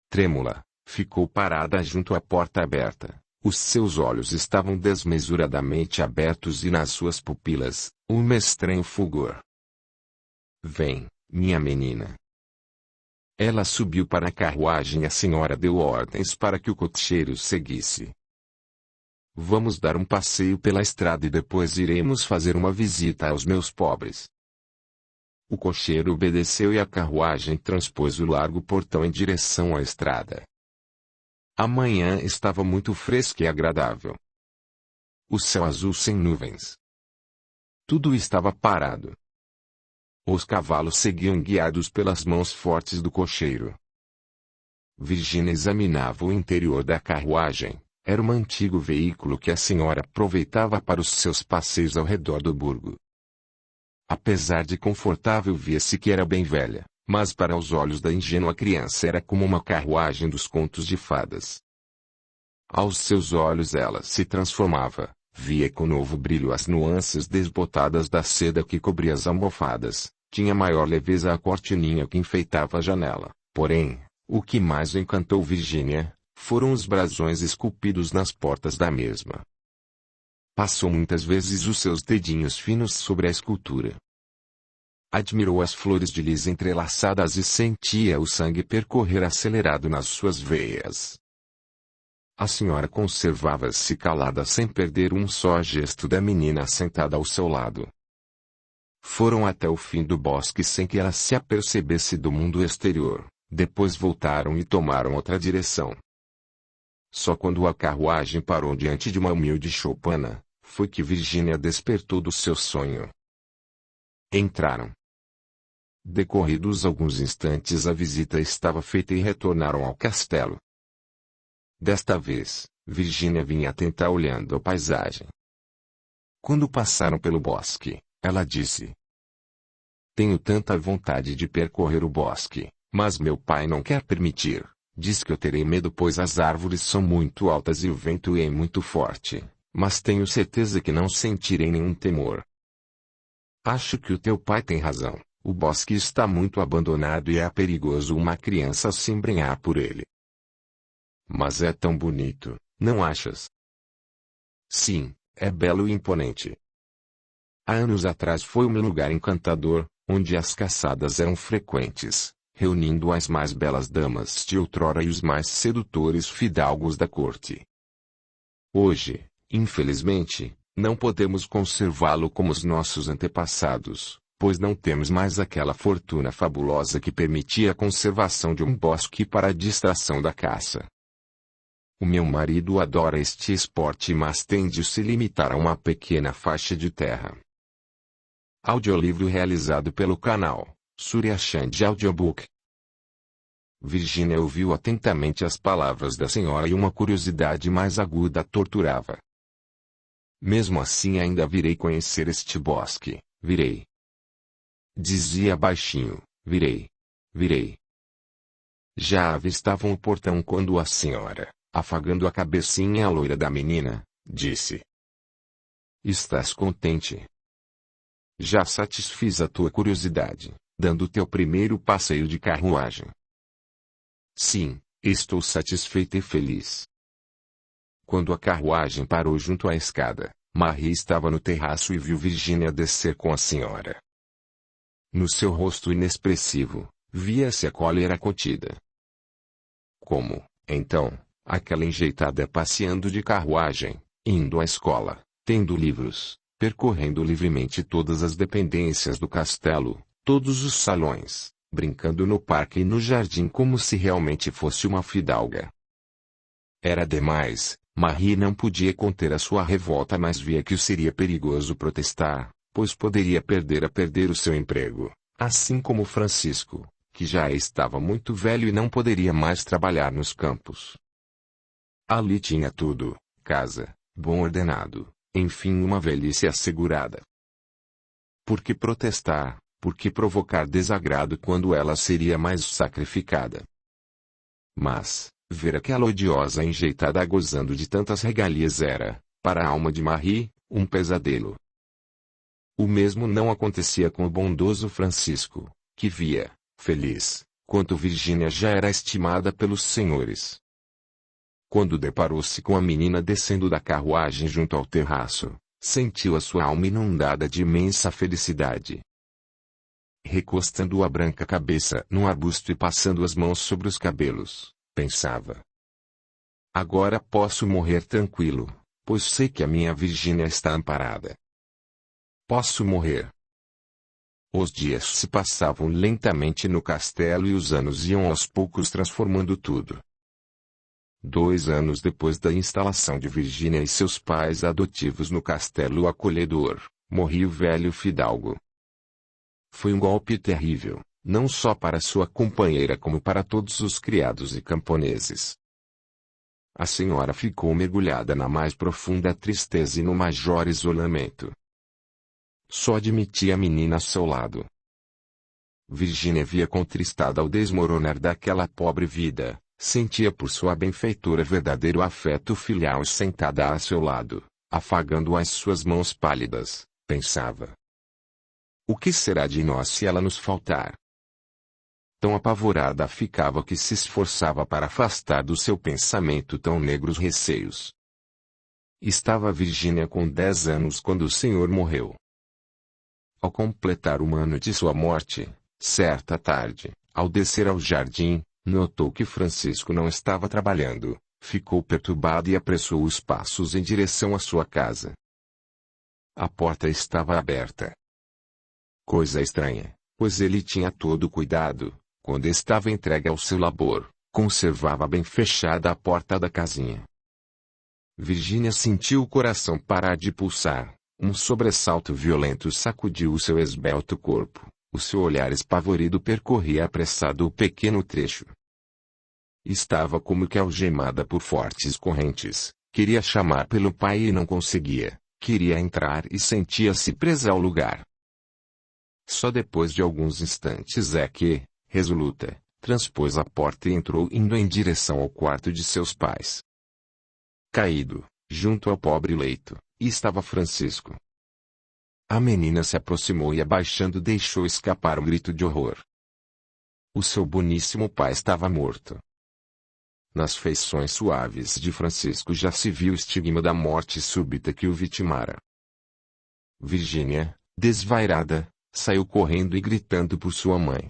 Trêmula, ficou parada junto à porta aberta, os seus olhos estavam desmesuradamente abertos e nas suas pupilas, um estranho fulgor. Vem, minha menina. Ela subiu para a carruagem e a senhora deu ordens para que o cocheiro seguisse. Vamos dar um passeio pela estrada e depois iremos fazer uma visita aos meus pobres. O cocheiro obedeceu e a carruagem transpôs o largo portão em direção à estrada. A manhã estava muito fresca e agradável. O céu azul sem nuvens. Tudo estava parado. Os cavalos seguiam guiados pelas mãos fortes do cocheiro. Virginia examinava o interior da carruagem. Era um antigo veículo que a senhora aproveitava para os seus passeios ao redor do burgo. Apesar de confortável, via-se que era bem velha, mas para os olhos da ingênua criança era como uma carruagem dos contos de fadas. Aos seus olhos ela se transformava, via com novo brilho as nuances desbotadas da seda que cobria as almofadas, tinha maior leveza a cortininha que enfeitava a janela. Porém, o que mais encantou Virginia foram os brasões esculpidos nas portas da mesma. Passou muitas vezes os seus dedinhos finos sobre a escultura. Admirou as flores de lis entrelaçadas e sentia o sangue percorrer acelerado nas suas veias. A senhora conservava-se calada sem perder um só gesto da menina sentada ao seu lado. Foram até o fim do bosque sem que ela se apercebesse do mundo exterior, depois voltaram e tomaram outra direção. Só quando a carruagem parou diante de uma humilde choupana, foi que Virginia despertou do seu sonho. Entraram. Decorridos alguns instantes a visita estava feita e retornaram ao castelo. Desta vez, Virginia vinha atenta olhando a paisagem. Quando passaram pelo bosque, ela disse: "Tenho tanta vontade de percorrer o bosque, mas meu pai não quer permitir. Diz que eu terei medo pois as árvores são muito altas e o vento é muito forte, mas tenho certeza que não sentirei nenhum temor." "Acho que o teu pai tem razão. O bosque está muito abandonado e é perigoso uma criança se embrenhar por ele." "Mas é tão bonito, não achas?" "Sim, é belo e imponente. Há anos atrás foi um lugar encantador, onde as caçadas eram frequentes, reunindo as mais belas damas de outrora e os mais sedutores fidalgos da corte. Hoje, infelizmente, não podemos conservá-lo como os nossos antepassados, pois não temos mais aquela fortuna fabulosa que permitia a conservação de um bosque para a distração da caça. O meu marido adora este esporte mas tem de se limitar a uma pequena faixa de terra." Audiolivro realizado pelo canal Surya Chand Audiobook. Virginia ouviu atentamente as palavras da senhora e uma curiosidade mais aguda a torturava. "Mesmo assim ainda virei conhecer este bosque, virei." Dizia baixinho, "Virei. Virei." Já avistavam o portão quando a senhora, afagando a cabecinha loira da menina, disse: "Estás contente? Já satisfiz a tua curiosidade, dando teu primeiro passeio de carruagem?" "Sim, estou satisfeita e feliz." Quando a carruagem parou junto à escada, Marie estava no terraço e viu Virginia descer com a senhora. No seu rosto inexpressivo, via-se a cólera contida. Como, então, aquela enjeitada passeando de carruagem, indo à escola, tendo livros, percorrendo livremente todas as dependências do castelo, todos os salões, brincando no parque e no jardim como se realmente fosse uma fidalga. Era demais, Marie não podia conter a sua revolta mas via que seria perigoso protestar, pois poderia perder o seu emprego, assim como Francisco, que já estava muito velho e não poderia mais trabalhar nos campos. Ali tinha tudo: casa, bom ordenado, enfim uma velhice assegurada. Por que protestar? Por que provocar desagrado quando ela seria mais sacrificada? Mas, ver aquela odiosa enjeitada gozando de tantas regalias era, para a alma de Marie, um pesadelo. O mesmo não acontecia com o bondoso Francisco, que via, feliz, quanto Virginia já era estimada pelos senhores. Quando deparou-se com a menina descendo da carruagem junto ao terraço, sentiu a sua alma inundada de imensa felicidade. Recostando a branca cabeça num arbusto e passando as mãos sobre os cabelos, pensava: "Agora posso morrer tranquilo, pois sei que a minha Virginia está amparada. Posso morrer." Os dias se passavam lentamente no castelo e os anos iam aos poucos transformando tudo. 2 anos depois da instalação de Virginia e seus pais adotivos no castelo acolhedor, morria o velho fidalgo. Foi um golpe terrível, não só para sua companheira como para todos os criados e camponeses. A senhora ficou mergulhada na mais profunda tristeza e no maior isolamento. Só admitia a menina a seu lado. Virginia via contristada ao desmoronar daquela pobre vida, sentia por sua benfeitora verdadeiro afeto filial e sentada a seu lado, afagando as suas mãos pálidas, pensava: o que será de nós se ela nos faltar? Tão apavorada ficava que se esforçava para afastar do seu pensamento tão negros receios. Estava Virginia com 10 anos quando o senhor morreu. Ao completar um ano de sua morte, certa tarde, ao descer ao jardim, notou que Francisco não estava trabalhando, ficou perturbado e apressou os passos em direção à sua casa. A porta estava aberta. Coisa estranha, pois ele tinha todo o cuidado, quando estava entregue ao seu labor, conservava bem fechada a porta da casinha. Virginia sentiu o coração parar de pulsar, um sobressalto violento sacudiu o seu esbelto corpo, o seu olhar espavorido percorria apressado o pequeno trecho. Estava como que algemada por fortes correntes, queria chamar pelo pai e não conseguia, queria entrar e sentia-se presa ao lugar. Só depois de alguns instantes é que, resoluta, transpôs a porta e entrou indo em direção ao quarto de seus pais. Caído, junto ao pobre leito, estava Francisco. A menina se aproximou e abaixando deixou escapar um grito de horror. O seu boníssimo pai estava morto. Nas feições suaves de Francisco já se viu o estigma da morte súbita que o vitimara. Virginia, desvairada, saiu correndo e gritando por sua mãe.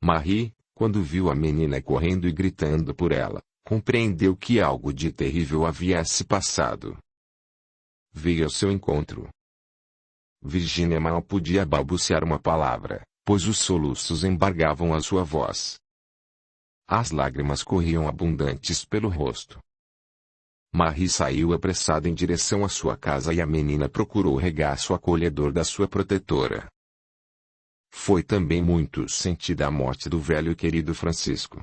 Marie, quando viu a menina correndo e gritando por ela, compreendeu que algo de terrível havia se passado. Veio ao seu encontro. Virginia mal podia balbuciar uma palavra, pois os soluços embargavam a sua voz. As lágrimas corriam abundantes pelo rosto. Marie saiu apressada em direção à sua casa e a menina procurou o regaço acolhedor da sua protetora. Foi também muito sentida a morte do velho e querido Francisco.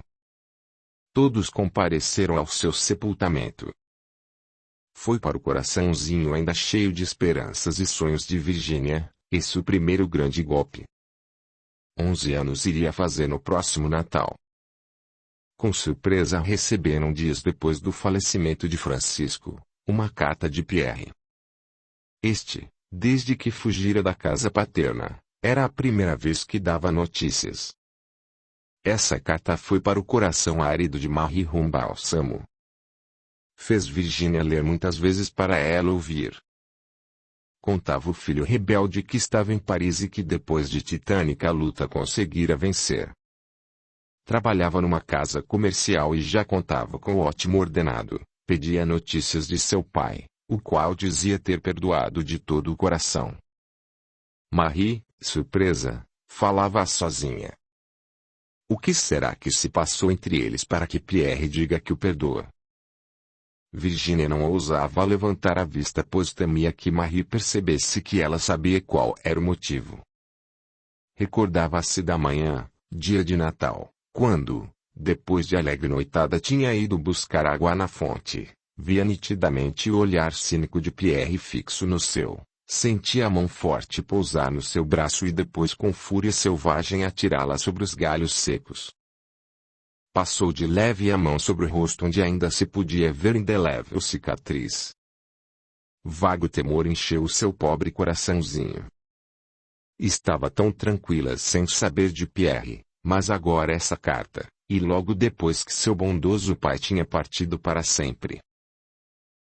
Todos compareceram ao seu sepultamento. Foi para o coraçãozinho ainda cheio de esperanças e sonhos de Virginia, esse o primeiro grande golpe. 11 anos iria fazer no próximo Natal. Com surpresa receberam dias depois do falecimento de Francisco, uma carta de Pierre. Este, desde que fugira da casa paterna, era a primeira vez que dava notícias. Essa carta foi para o coração árido de Marie um bálsamo. Fez Virginia ler muitas vezes para ela ouvir. Contava o filho rebelde que estava em Paris e que depois de titânica luta conseguira vencer. Trabalhava numa casa comercial e já contava com ótimo ordenado, pedia notícias de seu pai, o qual dizia ter perdoado de todo o coração. Marie, surpresa, falava sozinha. O que será que se passou entre eles para que Pierre diga que o perdoa? Virginia não ousava levantar a vista pois temia que Marie percebesse que ela sabia qual era o motivo. Recordava-se da manhã, dia de Natal, quando, depois de alegre noitada tinha ido buscar água na fonte, via nitidamente o olhar cínico de Pierre fixo no seu, sentia a mão forte pousar no seu braço e depois com fúria selvagem atirá-la sobre os galhos secos. Passou de leve a mão sobre o rosto onde ainda se podia ver indelével cicatriz. Vago temor encheu o seu pobre coraçãozinho. Estava tão tranquila sem saber de Pierre, mas agora essa carta, e logo depois que seu bondoso pai tinha partido para sempre.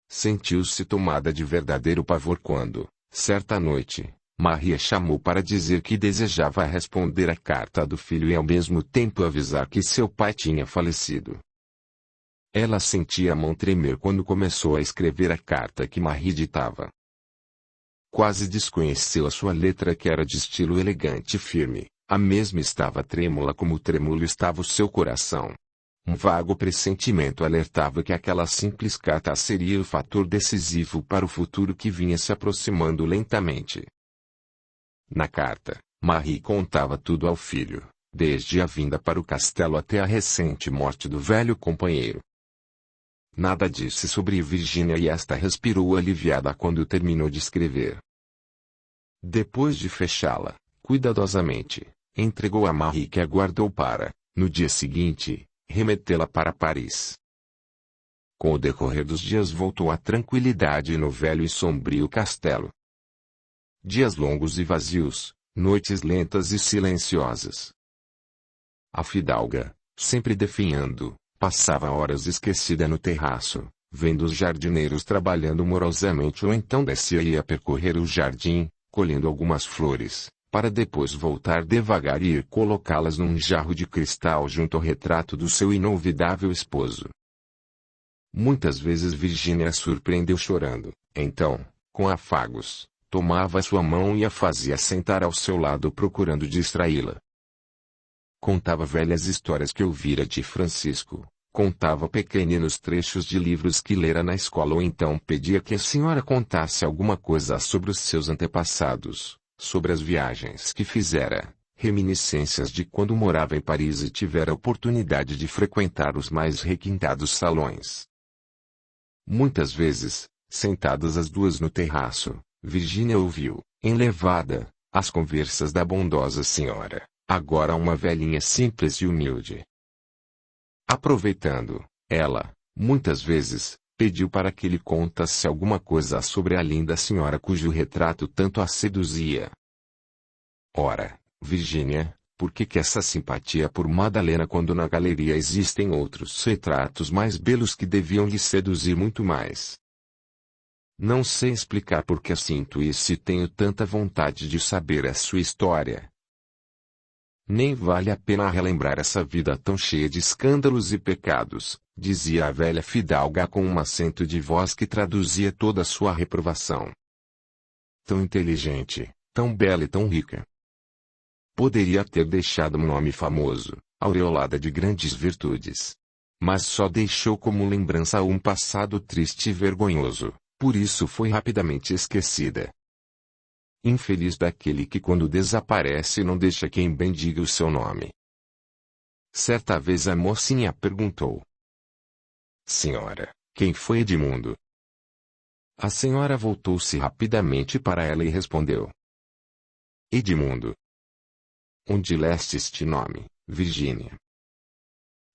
Sentiu-se tomada de verdadeiro pavor quando, certa noite, Maria chamou para dizer que desejava responder à carta do filho e ao mesmo tempo avisar que seu pai tinha falecido. Ela sentia a mão tremer quando começou a escrever a carta que Marie ditava. Quase desconheceu a sua letra que era de estilo elegante e firme, a mesma estava trêmula como trêmulo estava o seu coração. Um vago pressentimento alertava que aquela simples carta seria o fator decisivo para o futuro que vinha se aproximando lentamente. Na carta, Marie contava tudo ao filho, desde a vinda para o castelo até a recente morte do velho companheiro. Nada disse sobre Virginia e esta respirou aliviada quando terminou de escrever. Depois de fechá-la, cuidadosamente, entregou a Marie que aguardou para, no dia seguinte, remetê-la para Paris. Com o decorrer dos dias voltou a tranquilidade no velho e sombrio castelo. Dias longos e vazios, noites lentas e silenciosas. A fidalga, sempre definhando, passava horas esquecida no terraço, vendo os jardineiros trabalhando morosamente ou então descia e ia percorrer o jardim, colhendo algumas flores, para depois voltar devagar e ir colocá-las num jarro de cristal junto ao retrato do seu inolvidável esposo. Muitas vezes Virginia a surpreendeu chorando, então, com afagos, tomava sua mão e a fazia sentar ao seu lado procurando distraí-la. Contava velhas histórias que ouvira de Francisco, contava pequeninos trechos de livros que lera na escola ou então pedia que a senhora contasse alguma coisa sobre os seus antepassados, sobre as viagens que fizera, reminiscências de quando morava em Paris e tivera a oportunidade de frequentar os mais requintados salões. Muitas vezes, sentadas as duas no terraço, Virginia ouviu, enlevada, as conversas da bondosa senhora, agora uma velhinha simples e humilde. Aproveitando, ela, muitas vezes, pediu para que lhe contasse alguma coisa sobre a linda senhora cujo retrato tanto a seduzia. Ora, Virginia, por que essa simpatia por Madalena quando na galeria existem outros retratos mais belos que deviam lhe seduzir muito mais? Não sei explicar porque sinto isso e tenho tanta vontade de saber a sua história. Nem vale a pena relembrar essa vida tão cheia de escândalos e pecados, dizia a velha fidalga com um acento de voz que traduzia toda a sua reprovação. Tão inteligente, tão bela e tão rica. Poderia ter deixado um nome famoso, aureolada de grandes virtudes. Mas só deixou como lembrança um passado triste e vergonhoso, por isso foi rapidamente esquecida. Infeliz daquele que quando desaparece não deixa quem bendiga o seu nome. Certa vez a mocinha perguntou: Senhora, quem foi Edmundo? A senhora voltou-se rapidamente para ela e respondeu: Edmundo. Onde leste este nome, Virginia?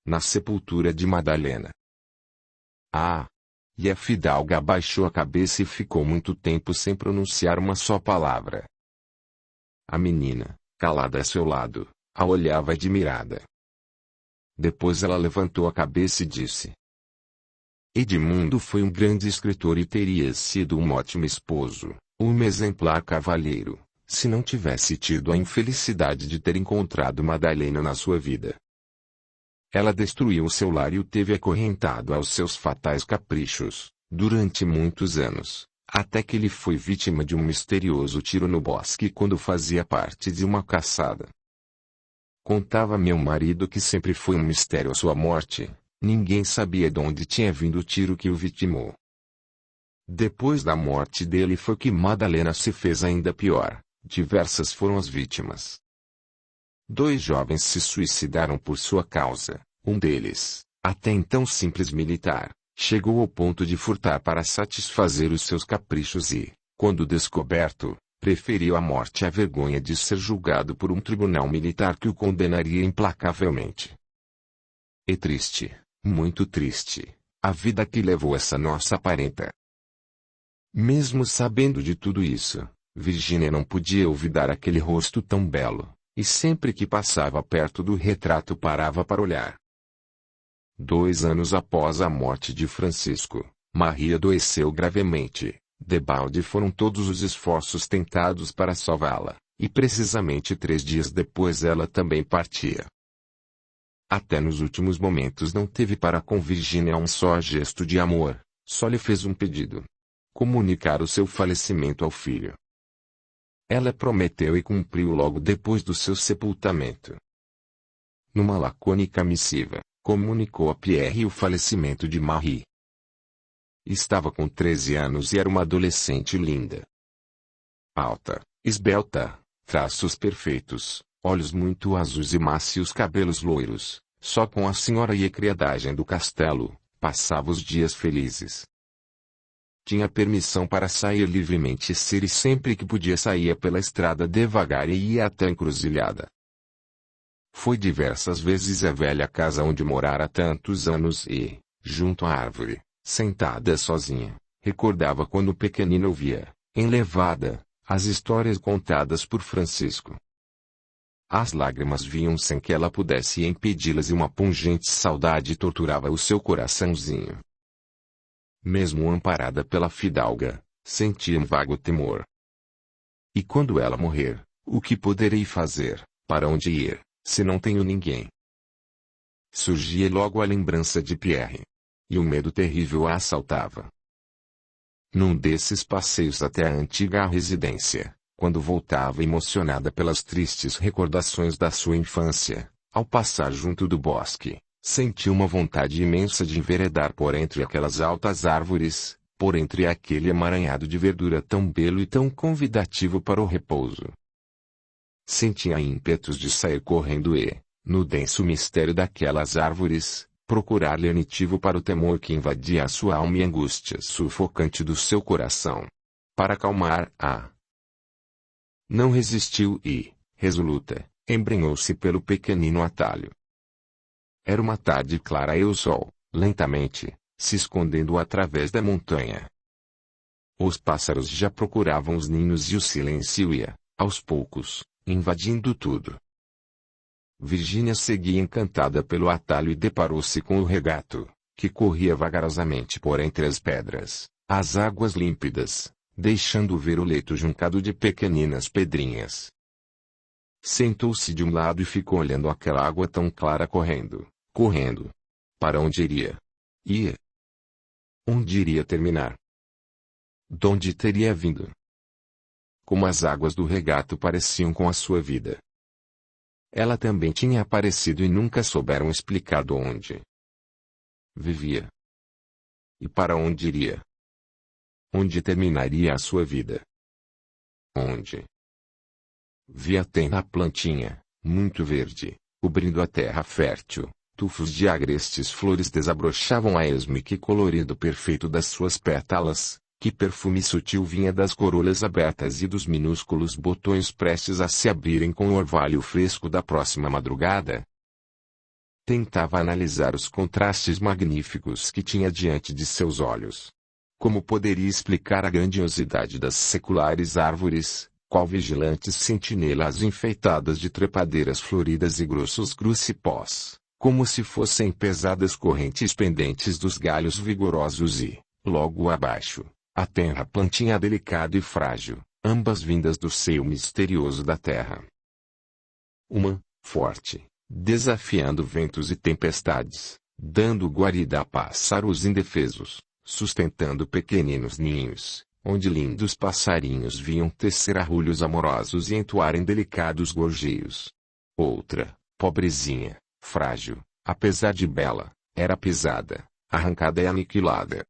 Na sepultura de Madalena. Ah! E a fidalga abaixou a cabeça e ficou muito tempo sem pronunciar uma só palavra. A menina, calada a seu lado, a olhava admirada. Depois ela levantou a cabeça e disse: Edmundo foi um grande escritor e teria sido um ótimo esposo, um exemplar cavalheiro, se não tivesse tido a infelicidade de ter encontrado Madalena na sua vida. Ela destruiu o seu lar e o teve acorrentado aos seus fatais caprichos, durante muitos anos, até que ele foi vítima de um misterioso tiro no bosque quando fazia parte de uma caçada. Contava meu marido que sempre foi um mistério a sua morte, ninguém sabia de onde tinha vindo o tiro que o vitimou. Depois da morte dele foi que Madalena se fez ainda pior, diversas foram as vítimas. 2 jovens se suicidaram por sua causa, um deles, até então simples militar, chegou ao ponto de furtar para satisfazer os seus caprichos e, quando descoberto, preferiu a morte à vergonha de ser julgado por um tribunal militar que o condenaria implacavelmente. É triste, muito triste, a vida que levou essa nossa parenta. Mesmo sabendo de tudo isso, Virginia não podia olvidar aquele rosto tão belo. E sempre que passava perto do retrato parava para olhar. 2 anos após a morte de Francisco, Marie adoeceu gravemente. Debalde foram todos os esforços tentados para salvá-la, e precisamente 3 dias depois ela também partia. Até nos últimos momentos não teve para com Virginia um só gesto de amor, só lhe fez um pedido: comunicar o seu falecimento ao filho. Ela prometeu e cumpriu logo depois do seu sepultamento. Numa lacônica missiva, comunicou a Pierre o falecimento de Marie. Estava com 13 anos e era uma adolescente linda. Alta, esbelta, traços perfeitos, olhos muito azuis e macios cabelos loiros. Só com a senhora e a criadagem do castelo, passava os dias felizes. Tinha permissão para sair livremente e sempre que podia saía pela estrada devagar e ia até a encruzilhada. Foi diversas vezes à velha casa onde morara tantos anos e, junto à árvore, sentada sozinha, recordava quando pequenina ouvia, enlevada, as histórias contadas por Francisco. As lágrimas vinham sem que ela pudesse impedi-las e uma pungente saudade torturava o seu coraçãozinho. Mesmo amparada pela fidalga, sentia um vago temor. E quando ela morrer, o que poderei fazer, para onde ir, se não tenho ninguém? Surgia logo a lembrança de Pierre. E um medo terrível a assaltava. Num desses passeios até a antiga residência, quando voltava emocionada pelas tristes recordações da sua infância, ao passar junto do bosque, sentiu uma vontade imensa de enveredar por entre aquelas altas árvores, por entre aquele emaranhado de verdura tão belo e tão convidativo para o repouso. Sentia ímpetos de sair correndo e, no denso mistério daquelas árvores, procurar lenitivo para o temor que invadia a sua alma e a angústia sufocante do seu coração. Para acalmar-a. Não resistiu e, resoluta, embrenhou-se pelo pequenino atalho. Era uma tarde clara e o sol, lentamente, se escondendo através da montanha. Os pássaros já procuravam os ninhos e o silêncio ia, aos poucos, invadindo tudo. Virgínia seguia encantada pelo atalho e deparou-se com o regato, que corria vagarosamente por entre as pedras, as águas límpidas, deixando ver o leito juncado de pequeninas pedrinhas. Sentou-se de um lado e ficou olhando aquela água tão clara correndo, correndo. Para onde iria? Ia. Onde iria terminar? Donde teria vindo? Como as águas do regato pareciam com a sua vida. Ela também tinha aparecido e nunca souberam explicar onde vivia. E para onde iria? Onde terminaria a sua vida? Onde? Via tenra plantinha, muito verde, cobrindo a terra fértil, tufos de agrestes flores desabrochavam a esmo e que colorido perfeito das suas pétalas, que perfume sutil vinha das corolas abertas e dos minúsculos botões prestes a se abrirem com o orvalho fresco da próxima madrugada. Tentava analisar os contrastes magníficos que tinha diante de seus olhos. Como poderia explicar a grandiosidade das seculares árvores, qual vigilantes sentinelas enfeitadas de trepadeiras floridas e grossos crucipós, como se fossem pesadas correntes pendentes dos galhos vigorosos e, logo abaixo, a tenra plantinha delicada e frágil, ambas vindas do seio misterioso da terra. Uma, forte, desafiando ventos e tempestades, dando guarida a pássaros indefesos, sustentando pequeninos ninhos, onde lindos passarinhos vinham tecer arrulhos amorosos e entoarem delicados gorjeios. Outra, pobrezinha, frágil, apesar de bela, era pisada, arrancada e aniquilada.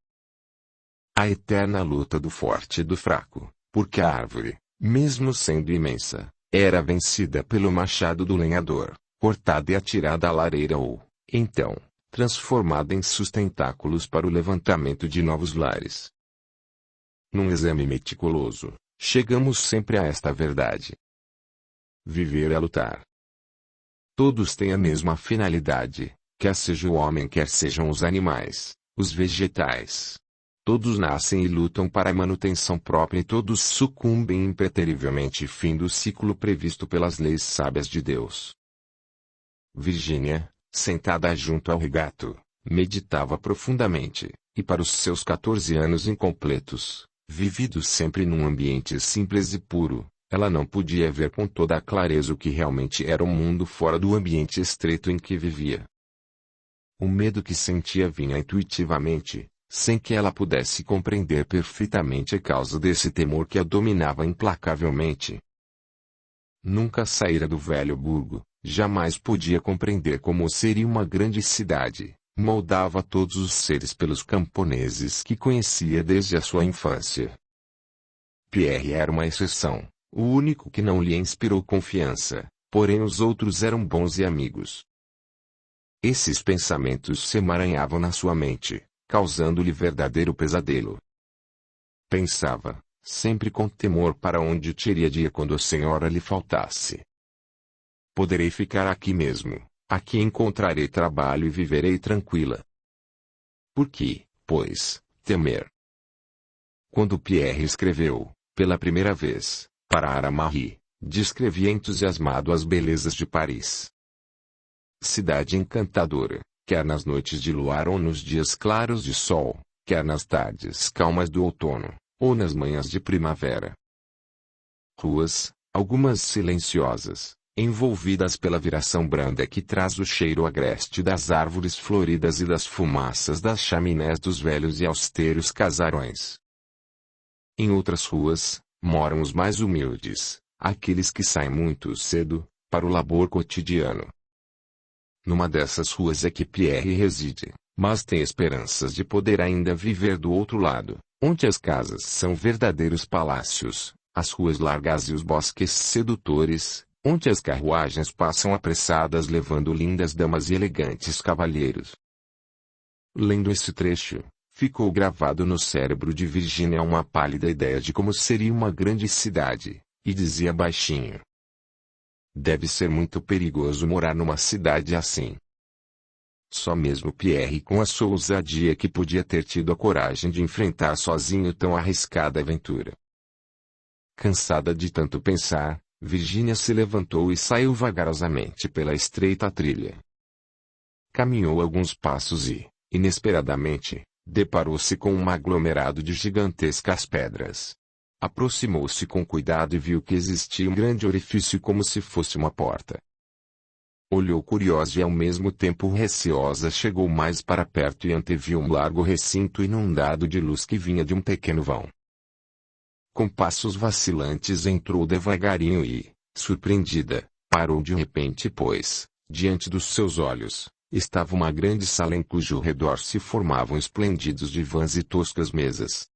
A eterna luta do forte e do fraco, porque a árvore, mesmo sendo imensa, era vencida pelo machado do lenhador, cortada e atirada à lareira ou, então, transformada em sustentáculos para o levantamento de novos lares. Num exame meticuloso, chegamos sempre a esta verdade. Viver é lutar. Todos têm a mesma finalidade, quer seja o homem quer sejam os animais, os vegetais. Todos nascem e lutam para a manutenção própria e todos sucumbem impreterivelmente fim do ciclo previsto pelas leis sábias de Deus. Virgínia, sentada junto ao regato, meditava profundamente, e para os seus 14 anos incompletos, vividos sempre num ambiente simples e puro, ela não podia ver com toda a clareza o que realmente era o mundo fora do ambiente estreito em que vivia. O medo que sentia vinha intuitivamente, sem que ela pudesse compreender perfeitamente a causa desse temor que a dominava implacavelmente. Nunca saíra do velho burgo, jamais podia compreender como seria uma grande cidade, moldava todos os seres pelos camponeses que conhecia desde a sua infância. Pierre era uma exceção, o único que não lhe inspirou confiança, porém os outros eram bons e amigos. Esses pensamentos se emaranhavam na sua mente, causando-lhe verdadeiro pesadelo. Pensava, sempre com temor para onde teria de ir quando a senhora lhe faltasse. Poderei ficar aqui mesmo, aqui encontrarei trabalho e viverei tranquila. Por que, pois, temer? Quando Pierre escreveu, pela primeira vez, para Aramarie, descrevia entusiasmado as belezas de Paris. Cidade encantadora, quer nas noites de luar ou nos dias claros de sol, quer nas tardes calmas do outono, ou nas manhãs de primavera. Ruas, algumas silenciosas, envolvidas pela viração branda que traz o cheiro agreste das árvores floridas e das fumaças das chaminés dos velhos e austeros casarões. Em outras ruas, moram os mais humildes, aqueles que saem muito cedo, para o labor cotidiano. Numa dessas ruas é que Pierre reside, mas tem esperanças de poder ainda viver do outro lado, onde as casas são verdadeiros palácios, as ruas largas e os bosques sedutores, onde as carruagens passam apressadas levando lindas damas e elegantes cavalheiros. Lendo esse trecho, ficou gravado no cérebro de Virginia uma pálida ideia de como seria uma grande cidade, e dizia baixinho: deve ser muito perigoso morar numa cidade assim. Só mesmo Pierre, com a sua ousadia, que podia ter tido a coragem de enfrentar sozinho tão arriscada aventura. Cansada de tanto pensar, Virginia se levantou e saiu vagarosamente pela estreita trilha. Caminhou alguns passos e, inesperadamente, deparou-se com um aglomerado de gigantescas pedras. Aproximou-se com cuidado e viu que existia um grande orifício como se fosse uma porta. Olhou curiosa e ao mesmo tempo receosa, chegou mais para perto e anteviu um largo recinto inundado de luz que vinha de um pequeno vão. Com passos vacilantes entrou devagarinho e, surpreendida, parou de repente, pois, diante dos seus olhos, estava uma grande sala em cujo redor se formavam esplêndidos divãs e toscas mesas.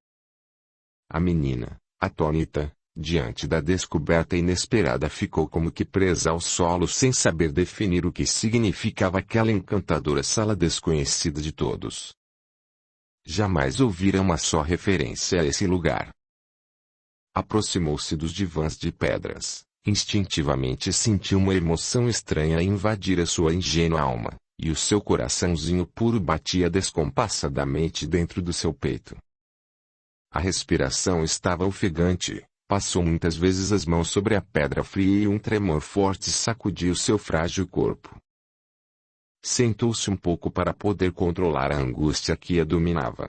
A menina, atônita, diante da descoberta inesperada, ficou como que presa ao solo sem saber definir o que significava aquela encantadora sala desconhecida de todos. Jamais ouvira uma só referência a esse lugar. Aproximou-se dos divãs de pedras, instintivamente sentiu uma emoção estranha invadir a sua ingênua alma, e o seu coraçãozinho puro batia descompassadamente dentro do seu peito. A respiração estava ofegante, passou muitas vezes as mãos sobre a pedra fria e um tremor forte sacudiu seu frágil corpo. Sentou-se um pouco para poder controlar a angústia que a dominava.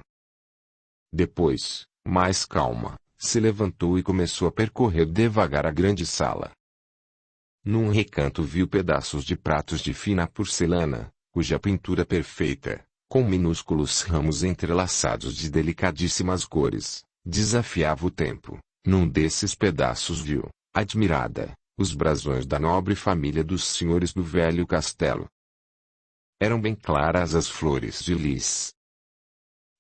Depois, mais calma, se levantou e começou a percorrer devagar a grande sala. Num recanto viu pedaços de pratos de fina porcelana, cuja pintura perfeita, com minúsculos ramos entrelaçados de delicadíssimas cores, desafiava o tempo. Num desses pedaços viu, admirada, os brasões da nobre família dos senhores do velho castelo. Eram bem claras as flores de lis.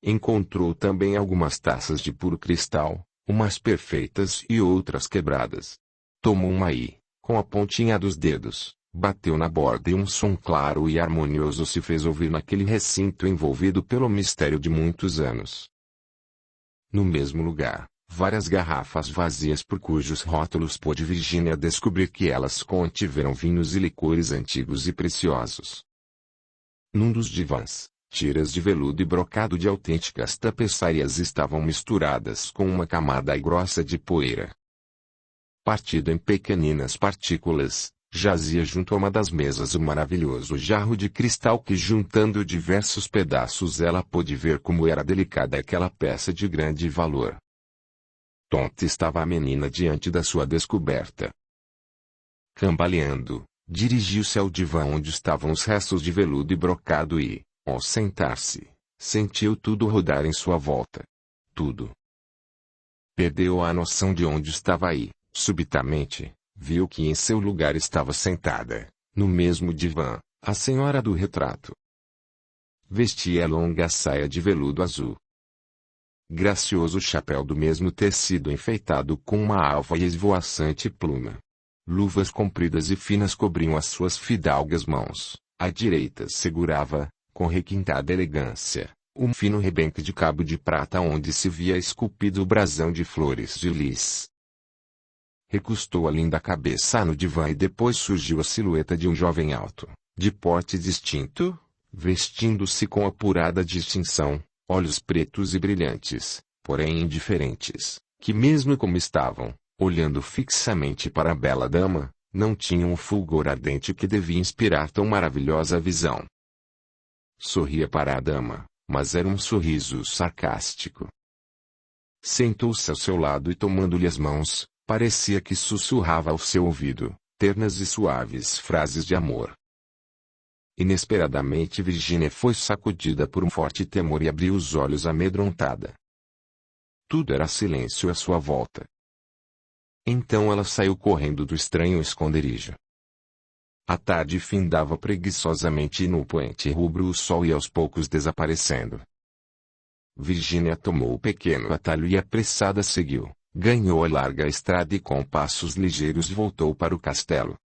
Encontrou também algumas taças de puro cristal, umas perfeitas e outras quebradas. Tomou uma e, com a pontinha dos dedos, bateu na borda e um som claro e harmonioso se fez ouvir naquele recinto envolvido pelo mistério de muitos anos. No mesmo lugar, várias garrafas vazias por cujos rótulos pôde Virginia descobrir que elas contiveram vinhos e licores antigos e preciosos. Num dos divãs, tiras de veludo e brocado de autênticas tapeçarias estavam misturadas com uma camada grossa de poeira. Partido em pequeninas partículas, jazia junto a uma das mesas o maravilhoso jarro de cristal que, juntando diversos pedaços, ela pôde ver como era delicada aquela peça de grande valor. Tonta estava a menina diante da sua descoberta. Cambaleando, dirigiu-se ao divã onde estavam os restos de veludo e brocado e, ao sentar-se, sentiu tudo rodar em sua volta. Tudo. Perdeu a noção de onde estava e, subitamente, viu que em seu lugar estava sentada, no mesmo divã, a senhora do retrato. Vestia longa saia de veludo azul. gracioso chapéu do mesmo tecido enfeitado com uma alva e esvoaçante pluma. Luvas compridas e finas cobriam as suas fidalgas mãos. À direita segurava, com requintada elegância, um fino rebenque de cabo de prata onde se via esculpido o brasão de flores de lis. Recostou a linda cabeça no divã e depois surgiu a silhueta de um jovem alto, de porte distinto, vestindo-se com apurada distinção, olhos pretos e brilhantes, porém indiferentes, que mesmo como estavam, olhando fixamente para a bela dama, não tinham o fulgor ardente que devia inspirar tão maravilhosa visão. Sorria para a dama, mas era um sorriso sarcástico. Sentou-se ao seu lado e tomando-lhe as mãos, parecia que sussurrava ao seu ouvido, ternas e suaves frases de amor. Inesperadamente Virginia foi sacudida por um forte temor e abriu os olhos amedrontada. Tudo era silêncio à sua volta. Então ela saiu correndo do estranho esconderijo. A tarde findava preguiçosamente e no poente rubro o sol ia aos poucos desaparecendo. Virginia tomou o pequeno atalho e apressada seguiu, ganhou a larga estrada e com passos ligeiros voltou para o castelo.